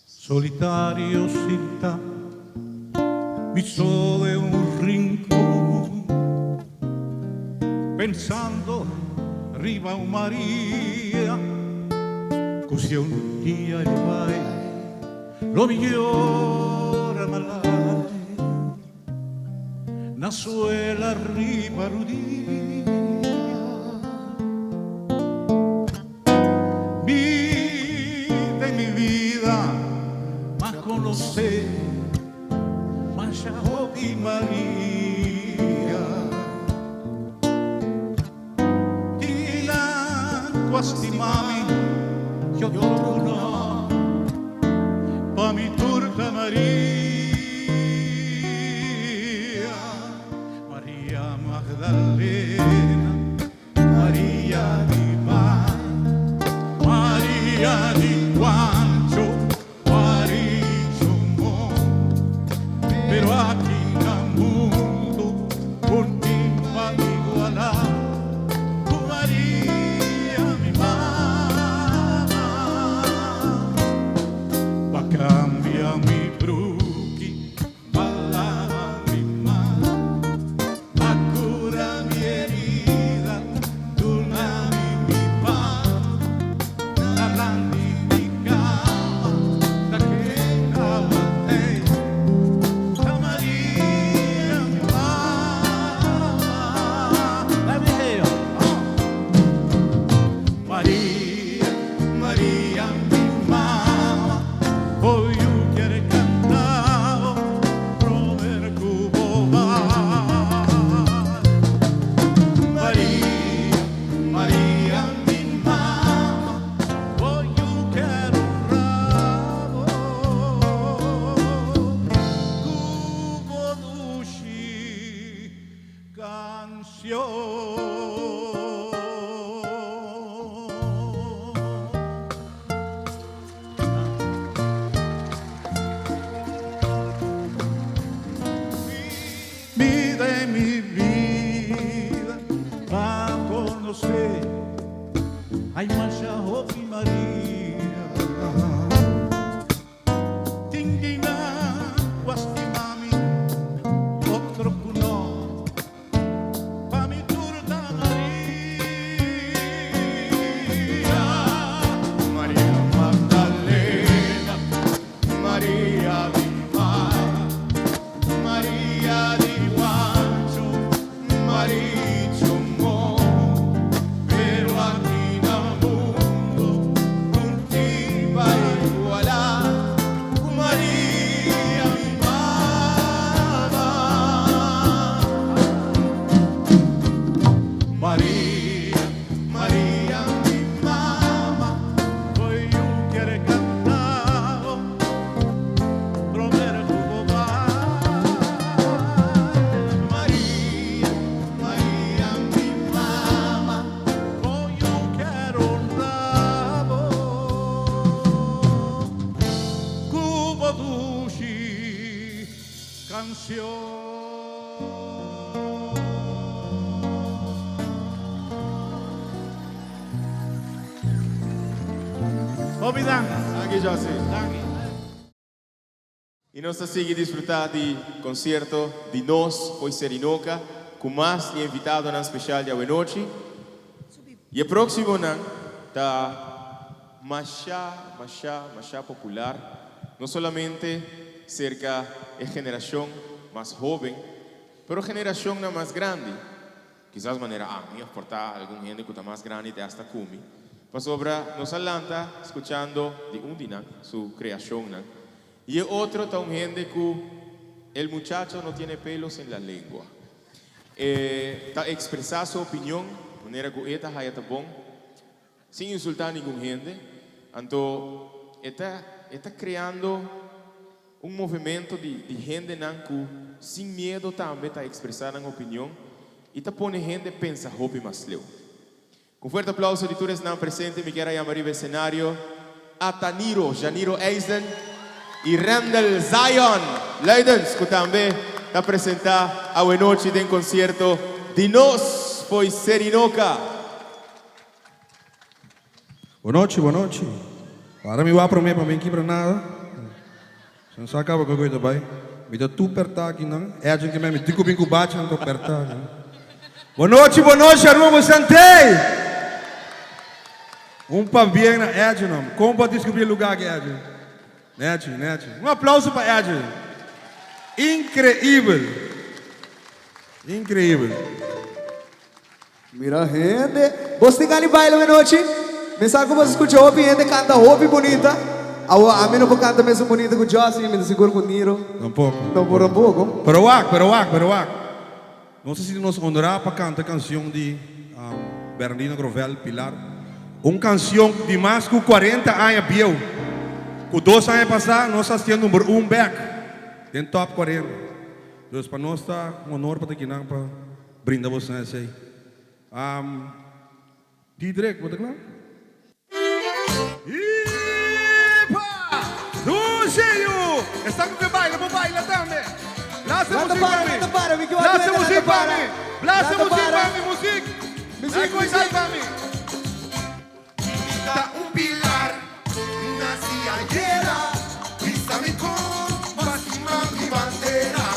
Solitario città, mi solo è un rincón, pensando arriva un Maria, così un dia e vai, lo migliore malai, na suela arriva rudia, vita mi vida, ma conocer, ma ciao di Maria, questi mami che no pa mi turca Maria Maria Magdalena Maria di Pan Maria di Guancho Maria Chumon pero aquí nel mondo continua di igualar tu Maria mi mamma ma cambia mi bruchi ballava mi mamma ma cura mi herida tu nami mi pa parlandi di cama da che cava te da Maria mi mamma let me hear you. Maria, Maria, mi mamma, poi io che cantavo, prover cubo Maria, Maria, mi mamma, poi io che ramo, cubo d'usci, vida é mi vida, va a conocer, ay Masha Hopi Maria, tingina, guasti mami, otro cuno, pa mi tu canción. Obrigado. Dank je, José. E nós seguimos desfrutar do concerto de nós, foi Serinoca, com mais invitado na especial de noite. E o próximo ano está mais popular, não somente cerca da geração mais jovem, mas a geração mais grande. Quizás de maneira, me importa algum gente que está mais grande de hasta cumi. Para sobra, nos alanta, escuchando de Undina, su creación. Y el otro está un gente que el muchacho no tiene pelos en la lengua. Está expresar su opinión, de manera que esta está bon, sin insultar a ningún gente. Entonces, está creando un movimiento de gente que sin miedo también está expresando una opinión y está poniendo gente a pensar hobby más leo. Com forte aplauso de todos que presentes, me quero chamar ao cenário Ataniro, Janiro Eisen e Randall Zion. Leidens, que também está apresentar a noite de concerto de nós, foi Serinoca. Boa noite, boa noite. Agora me vou para mim aqui para nada. Não se acaba com a coisa bem. Me dá tu apertar aqui, não? É a gente que me digo bem que o bate, não estou apertar. Boa noite, Aruma Santei. Pa bem na Edna. Como para descobrir o lugar que é Edna? Net. Aplauso para Edna. Incrível. Mira, gente. Você tem baile uma noite? Me sabe como você escuta a gente canta roupa bonita? A mim não vou cantar mesmo bonita com o Jossi, me seguro com o Niro. Um pouco. Não por um pouco. Pero não sei se nos honrar para cantar a canção de Bernardino Grovel Pilar. Uma canção de mais de 40 anos, Biel. Com 2 anos passados, nós estamos tendo número 1 back. Dentro top 40. Então, para nós está honor para aqui para brindar vocês aí. Didrek, pode falar? Lucio! Está com que baila, vou bailar também. Laça música para mim. Laça música para mim. Laça música para mim, música. Música para mim. Un pilar, nací ayer, písame con más mi bandera,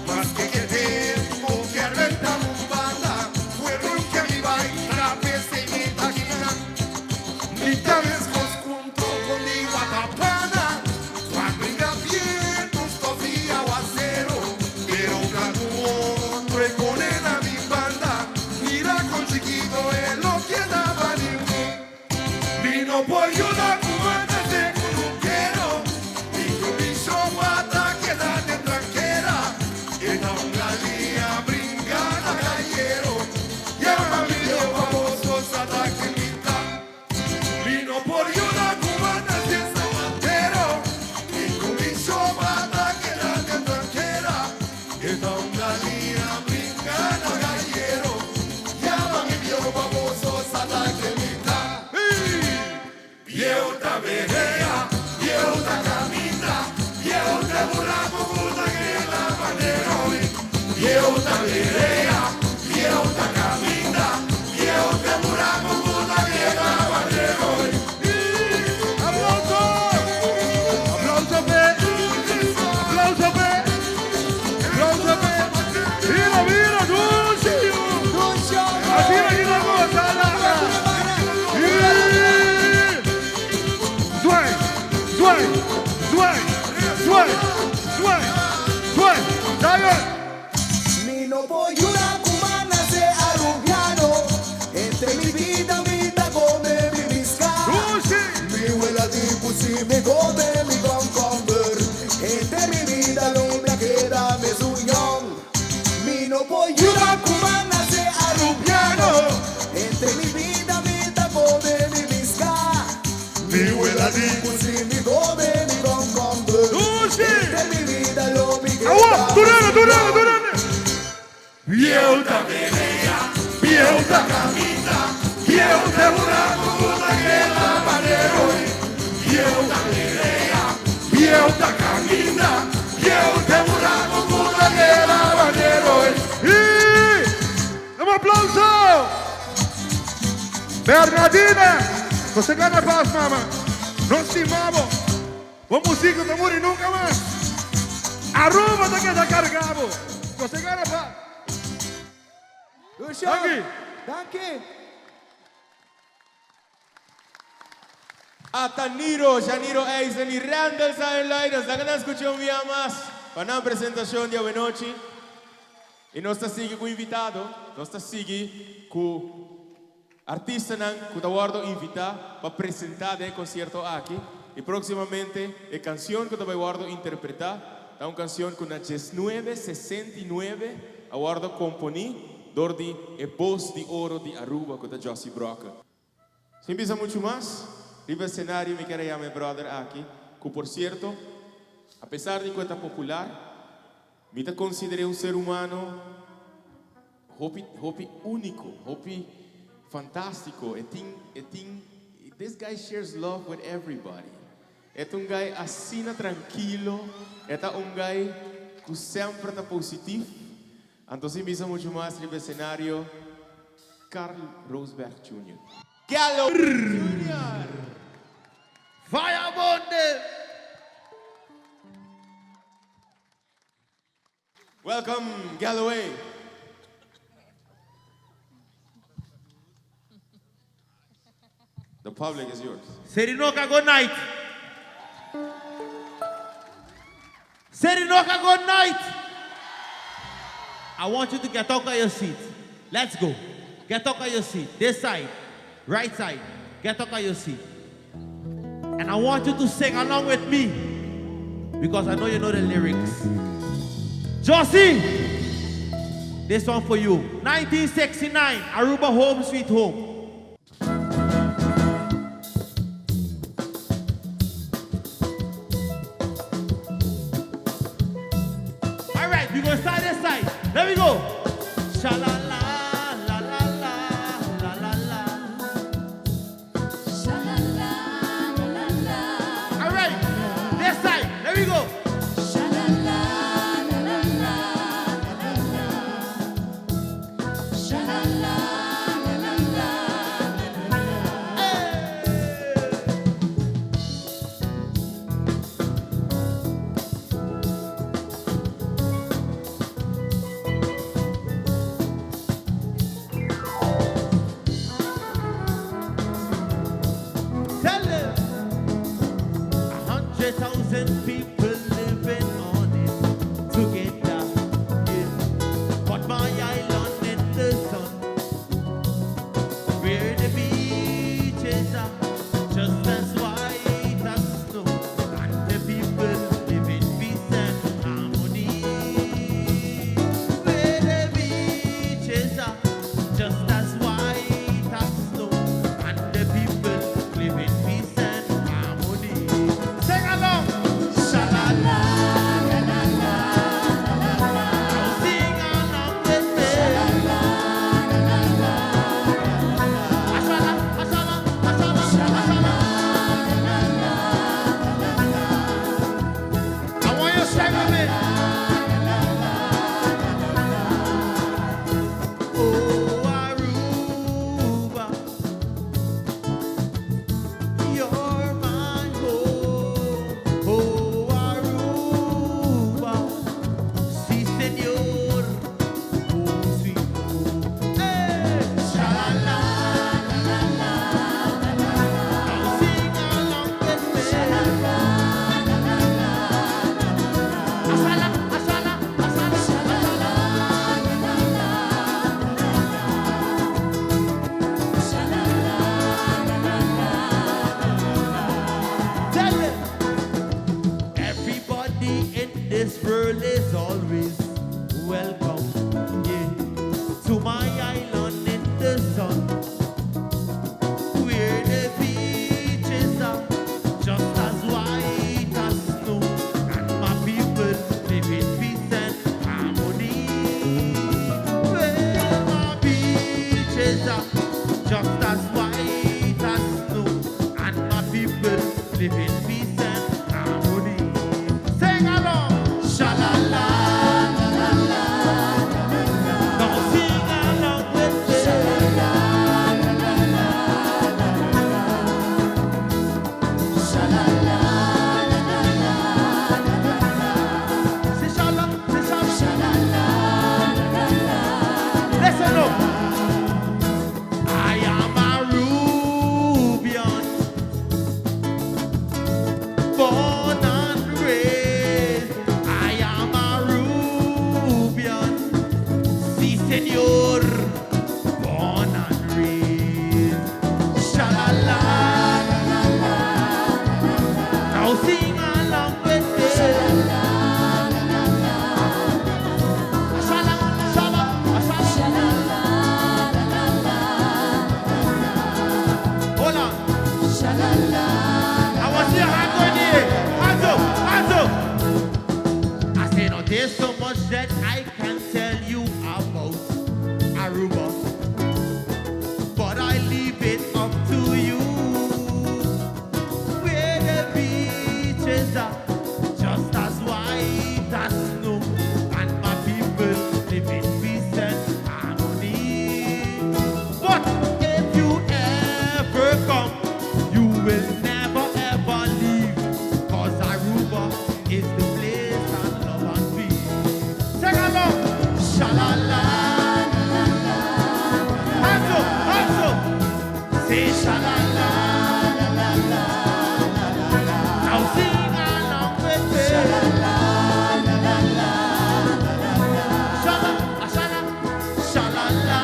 más que tiempo que rentamos banda, fueron que mi baila pese y mi taquina, mi vez junto con mi guatapana, cuando bien Sofía o acero, pero otro con él a mi banda, mira con chiquito él lo que daba ni vino por ayuda cubana de quiero y tu bicho mata quédate tranquila en una línea brincada gallero llama mi Dios famosos a la quemita vino por ayuda cubana de Zapatero y tu bicho mata quédate tranquila en una línea brincada gallero llama mi Dios famosos a la quemita. Eu ta verea, eu ta camina, eu ta buraco puta que la bandera hoy. Eu ta verea, eu ta camina, eu ta buraco puta que la bandera hoy. Aplauso pe. Mira, Dulcio. Así la vida gozada. Mi no voy una cubana se arubiano, entre mi vida come mi misca. Mi huela de pussy me come mi concomber, entre mi vida no me queda me suñón. Mi no voy una cubana se arubiano, entre mi vida come mi misca. Mi huela de pussy me come mi concomber, entre mi vida no me queda. Durana. Eu ta verea, eu ta camina, eu ta buraco puta que la bandera hoy. Eu ta verea, eu ta camina, eu ta buraco puta Bernardina, você gana paz, mama. Não estimamos. Vamos música não morre nunca mais. Aruba da que da cargado. Você gana paz. Lucio, danke. Ataniro, Janiro Eisen y Randall Sainliners. La ganas escuchar un día más para una presentación de hoy noche. Y nos está sigue con invitado, nos está sigue con artista que te guardo invitar para presentar el concierto aquí. Y próximamente la canción que te voy a guardo interpretar es una canción con la 1969 a guardo componí door die voz de oro de Aruba con Josie Broca. Sin pensar mucho más, el escenario me quiere llamar mi brother aquí, que por cierto, a pesar de que está popular, me te consideré un ser humano hopi único, hopi fantástico. This guy shares love with everybody. É um guy assim tranquilo, é um guy que sempre está positivo. Então, se me muito mais no cenário, Carl Rosberg Jr. Gallo Jr. Firebonde. Welcome, Galloway. The public is yours. Serinoka, good night. Serinoka, good night. I want you to get up on your seat. Let's go. Get up on your seat. This side, right side. Get up on your seat. And I want you to sing along with me because I know you know the lyrics. Josie, this one for you. 1969, Aruba Home Sweet Home. All right, we're going to start this side. There we go. Sha-la-la, la-la-la, la-la-la. Sha-la-la, la-la-la. All right, this side. There we go. Sha-la-la, la-la-la, la-la-la. Sha-la-la, la-la-la, Tell them 100,000 people living on it together. Yeah. But my island in the sun, where the beaches are just as white as snow, and the people live in peace and harmony. Where the beaches are just as white as snow, and the people live in peace and harmony. Sing along. Sha-la-la, la-la-la, la-la-la. Sing along with me. Sha-la-la, la-la-la, la-la-la. Ashala, ashala, ashala, ashala, la-la-la, la-la-la. I want you to sing with me. Oh, Aruba, you're my home. Oh, Aruba, si señor, home sweet home. Hey, sha-la-la, la-la-la, la-la-la. Sing along with me. Sha-la-la, la-la-la, la-la-la. Ashala, ashala, ashala, ashala, la-la-la, Tell it. Everybody in this world is always welcome, yeah, to my island in the sun, where the beaches are just as white as snow, and my people live in peace and harmony. Where my beaches are just as white as snow, and my people live in peace and harmony. Sing along. Sha-la-la, so much that I can tell you about Aruba, but I leave it up to you. Where the beaches are just as white as snow, and my people live in peace and harmony. But if you ever come, you will never ever leave, 'cause Aruba is the place of love and peace. Sing along, sha-la-la, hands up, say sha-la-la, now sing along with me. Sha-la-la, sha-la-la, sha-la-la,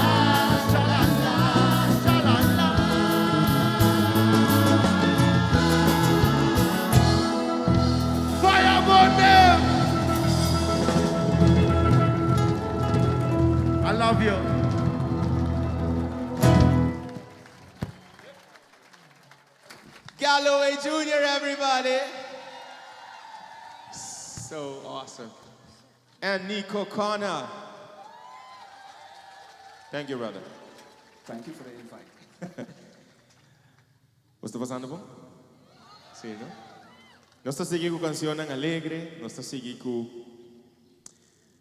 sha-la-la. Fire burn them. I love you. Galloway Jr., everybody. So awesome. And Nico Connor. Thank you, brother. Thank you for the invite. Você está passando bom? Sim, não? Nós estamos seguindo com canção alegre, nós estamos seguindo com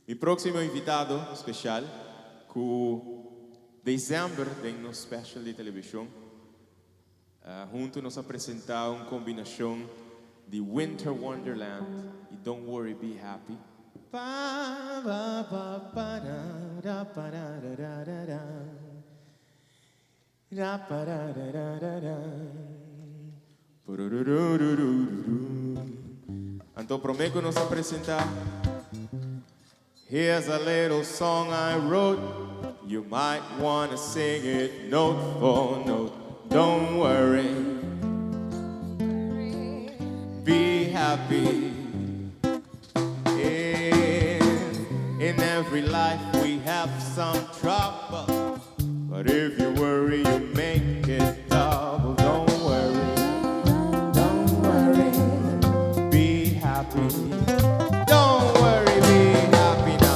o próximo invitado especial, com dezembro tem um special de televisão. Junto nos apresentar uma combinação de Winter Wonderland e Don't Worry, Be Happy. Então prometo nos apresentar. Here's a little song I wrote. You might want to sing it note for note. Don't worry, be happy. In every life we have some trouble, but if you worry, you make it double. Don't worry, be happy. Don't worry, be happy now.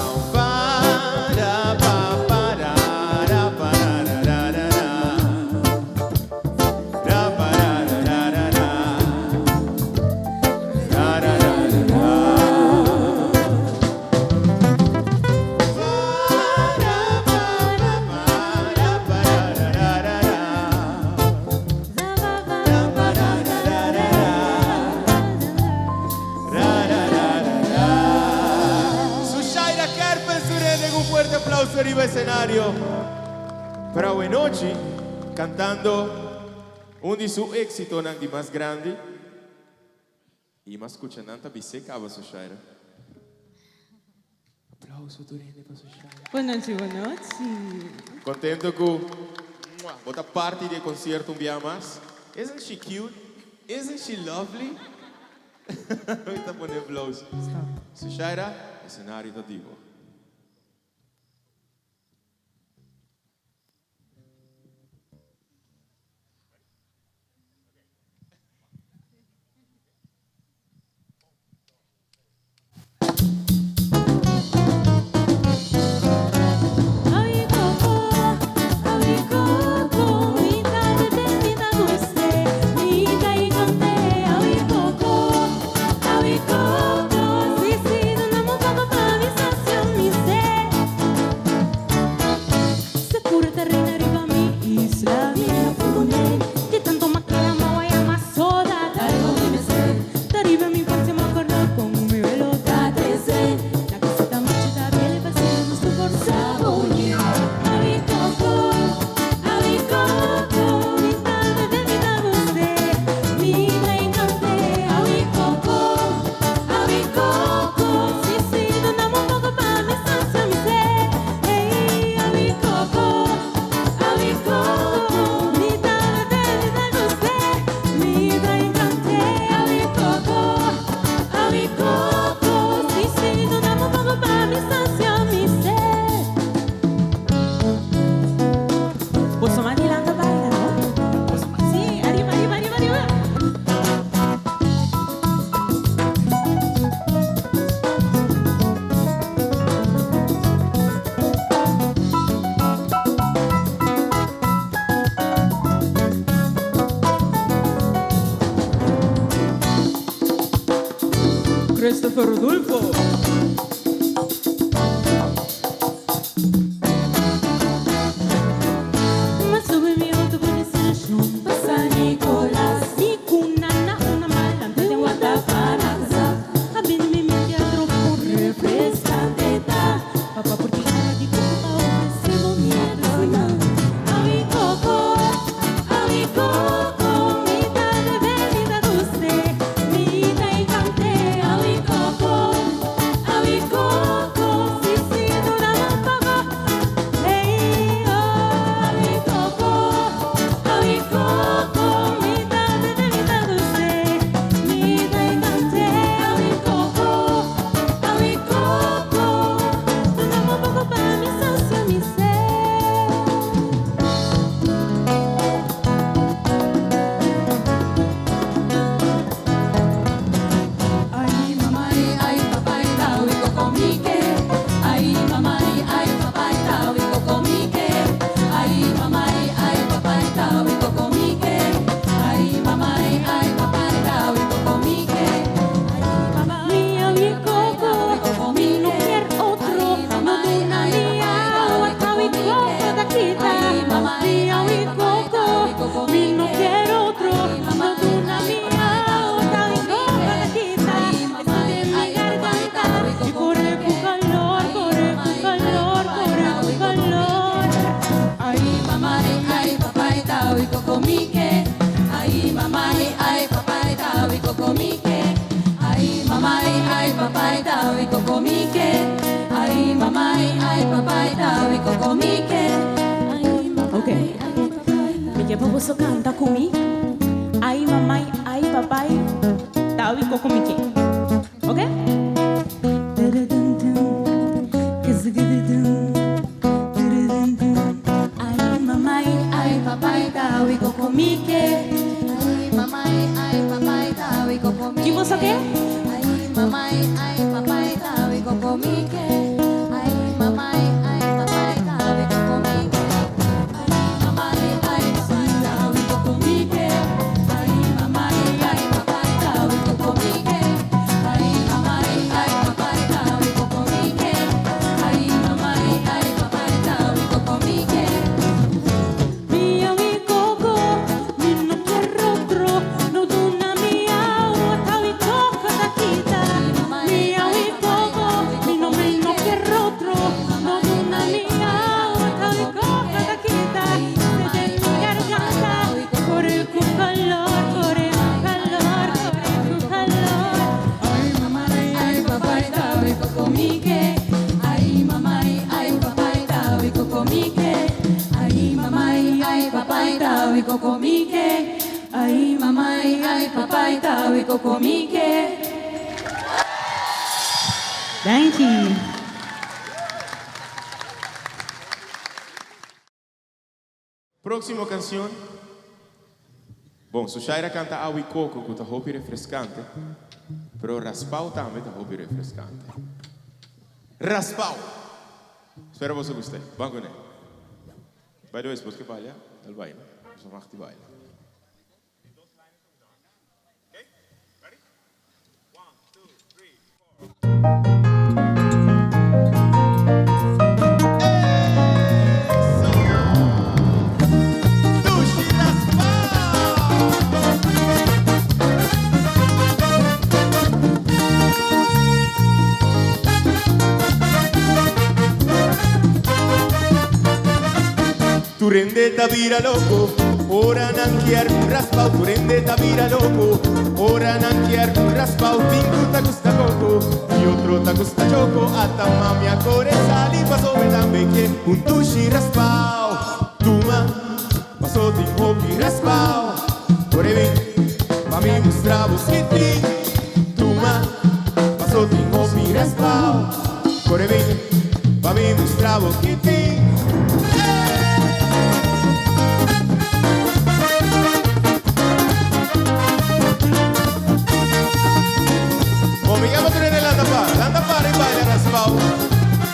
Arriba escenario para hoy noche cantando un de su éxito de más grande y más escuchando biseca a su shaira. Aplauso durante para su shaira. Boa noite. Contento con otra parte del concierto un día más. Isn't she cute? Isn't she lovely? Ahorita pone aplauso. Su shaira, escenario de divo. Sensación Christopher Rodolfo. Mas sobre mi auto puede ser show. Pasa Nicolás. Ni kunana una malante de Guadalajara. A mí me mente a tropo refrescante da. Papá por ti cara de puta ofrecido mierda. A mi coco, mi tarde bebida dulce. Mi da y cante. A mi coco, si si dura más papá. Hey, oh, a mi coco, mi tarde bebida dulce. Mi da y cante. A mi coco, dame un poco para mi socio, mi ser. Ay, mamá, ay, papá, y tao y cocomique. Ay, mamá, ay, papá, y tao y cocomique. Ay, mamá, ay, papá, y tao y cocomique. Ay, mamá, ay, papá, y tao y cocomique. Ay, mamá, mía, mi coco, mi no quiero otro. No de una mía, tao y coco da quita. Ay, mamá, mía, mi coco, mi no quiero otro. No de una mía, tao y coco da quita. Esto de mi garganta y corre con calor, corre con calor, corre con calor. Ay, mamá, ay, papá, y tao y cocomique. Ay, mamá, ay, papá, y tao y cocomique. Ay, mamá, ay, papá, y tao y cocomique. Ay, mamá, ay, papá, y tao y cocomique. Ok. Me llevo vos canta conmigo. Ay, mamá, ay, papá, tao y cocomique. Ok? Ay, mamá, ay, papá, tao y cocomique. Ay, mamá, ay, papá, tao y cocomique. ¿Y vos qué? Ay, mamá, ay, papá, tao y cocomique. Ay, mamá, ay, papá, tao y cocomique. Ay, mamá, ay, papá, tao y cocomique. Ay, mamá, ay, papá, tao y cocomique. Ay, mamá, ay, papá, tao y cocomique. Ay, mamá, ay, papá, tao y cocomique. Mía, mi coco, mi no quiero otro. No duna mi agua, tao y coco da quita. Mía, mi coco, mi no quiero otro. No duna mi agua, tao y coco da quita. Se de mi garganta, corre con calor, corre con calor, corre con calor. Ay, mamá, ay, papá, tao y cocomique. Ay, mamá, ay, papá, tao y cocomique. Ay, mamá, ay, papá, tao y cocomique. Ay, mamá, ay, papá, tao y cocomique. Thank you. Próxima canción. Bom, Sushaira canta Água e Coco, que está muito refrescante. Pero Raspau também está muito refrescante. Raspau! Espero que você goste. Vamos com ele. By the way, depois que baila, ele baila. Só mag die baila. Tu rendeta vira loco, ora nanchiar raspau. Tu rendeta vira loco, ora nanchiar raspau. Cinco ta gusta coco, y otro ta gusta choco. Hasta mami a core sali, paso me también que un tushi raspau. Tuma, paso tin hopi raspau. Ore ven, pa mi mostravo skitting. Tuma, paso tin hopi raspau. Ore ven, pa mi mostravo skitting. L'andapare e baila raspau.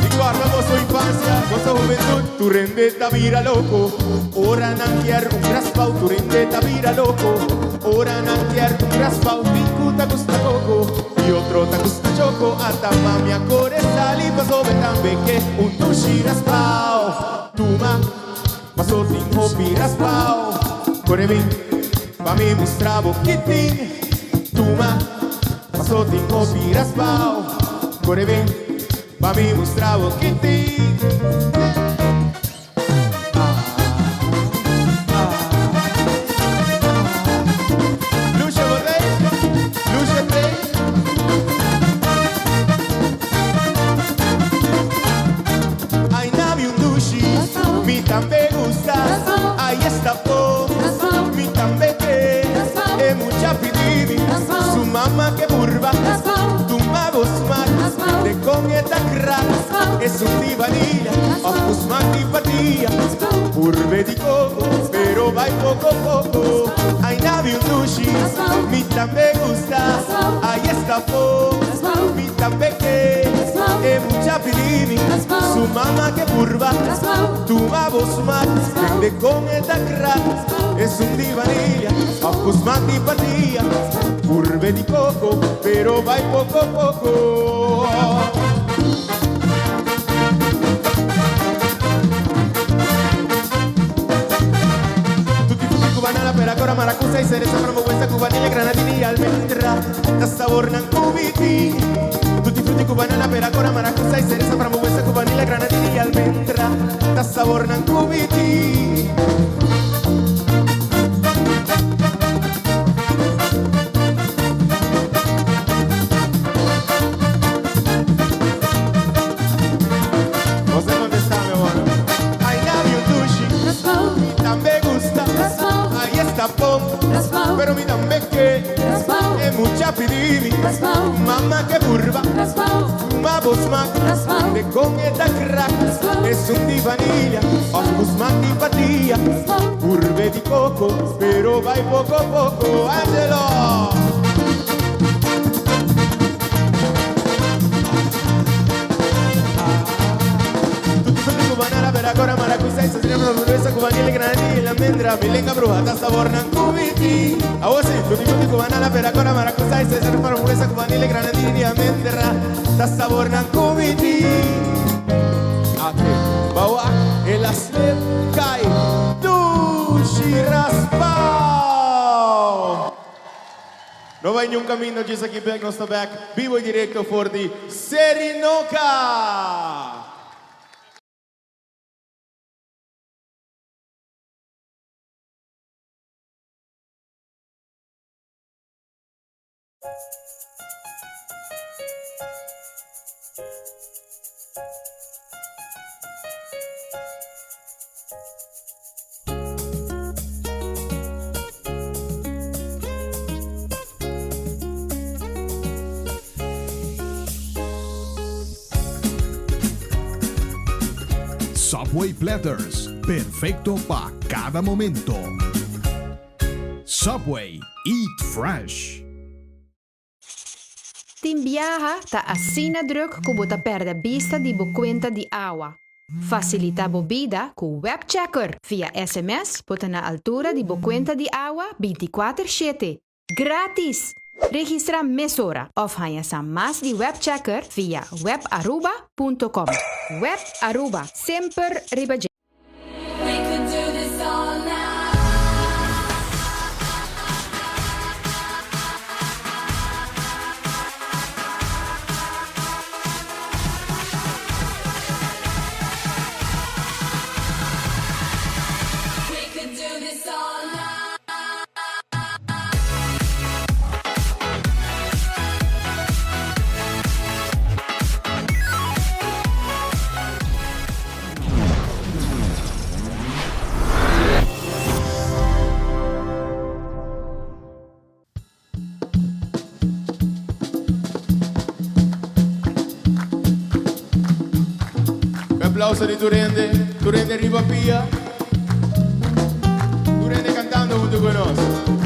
Y guardamos su infancia, con su juventud. Tu rendeta vira loco, ora nanchiar un raspau. Tu rendeta vira loco, ora nanchiar un raspau. Tincuta gusta coco, Y otro ta gusta choco, hasta mami a core sali, paso ve también que un sushi raspao. Tuma, paso tin hopi raspao. Core bin, pa mi mostravo kitin. Tuma, paso tin hopi raspao. Core bin, pa mi mostravo kitin. Mi también gusta, ahí está po. Mi también que es mucha pididi. Su mamá que burba, tu magos más. De con esta crack, es un divanilla. Ojos más tipatía, burbe di coco, pero va poco a poco. Hay nadie un dushi, mi también gusta, ahí está po. Mi también que es mucha pididi. Su mamá que burba, tu magos más. De con esta crack, es un divanilla. Ojos más tipatía, burbe di coco, pero va poco a poco. Banana, peracora, maracuja y cereza, frambuesa, cubanilla, granadina y almendra. Da sabor nancubiti. Tutti frutti, banana, peracora, maracuja y cereza, frambuesa, cubanilla, granadina y almendra. Da sabor nancubiti. No sé dónde está, mi amor. I love you, Dushi. También gusta. Ahí está pop, pero mi también que es mucha pididi. Mamá que burba, fuma bosmac, de con esta crack, es un divanilla. Ojos más tipatía, burbe di coco, pero va poco a poco. ¡Ángelo! Banana, peracora, maracuja y cereza, frambuesa, cubanilla, granadina y la almendra. Milenga bruja, da sabor nancubiti. A vos sí, tutti frutti, banana, peracora, maracuja y cereza, frambuesa, cubanilla, granadina y almendra. Da sabor nancubiti. Aquí, bawa, el aslep kai, dushi raspao. No va en un camino, just aquí back, no está back. Vivo y directo for the Serinoka. Subway Platters, perfecto para cada momento. Subway, eat fresh. Tim viaja ta assina druk ku bota perde vista di bo cuenta di agua. Facilita bebida ku web checker via SMS bota na altura di bo cuenta di agua 24/7. Gratis! Registra mesora of hanya sa mas di web checker via webaruba.com. Web Aruba, sempre ribaje. We could do this all night. We could do this all night. Applauso di Turende Ribapia. Turende cantando junto con nosotros.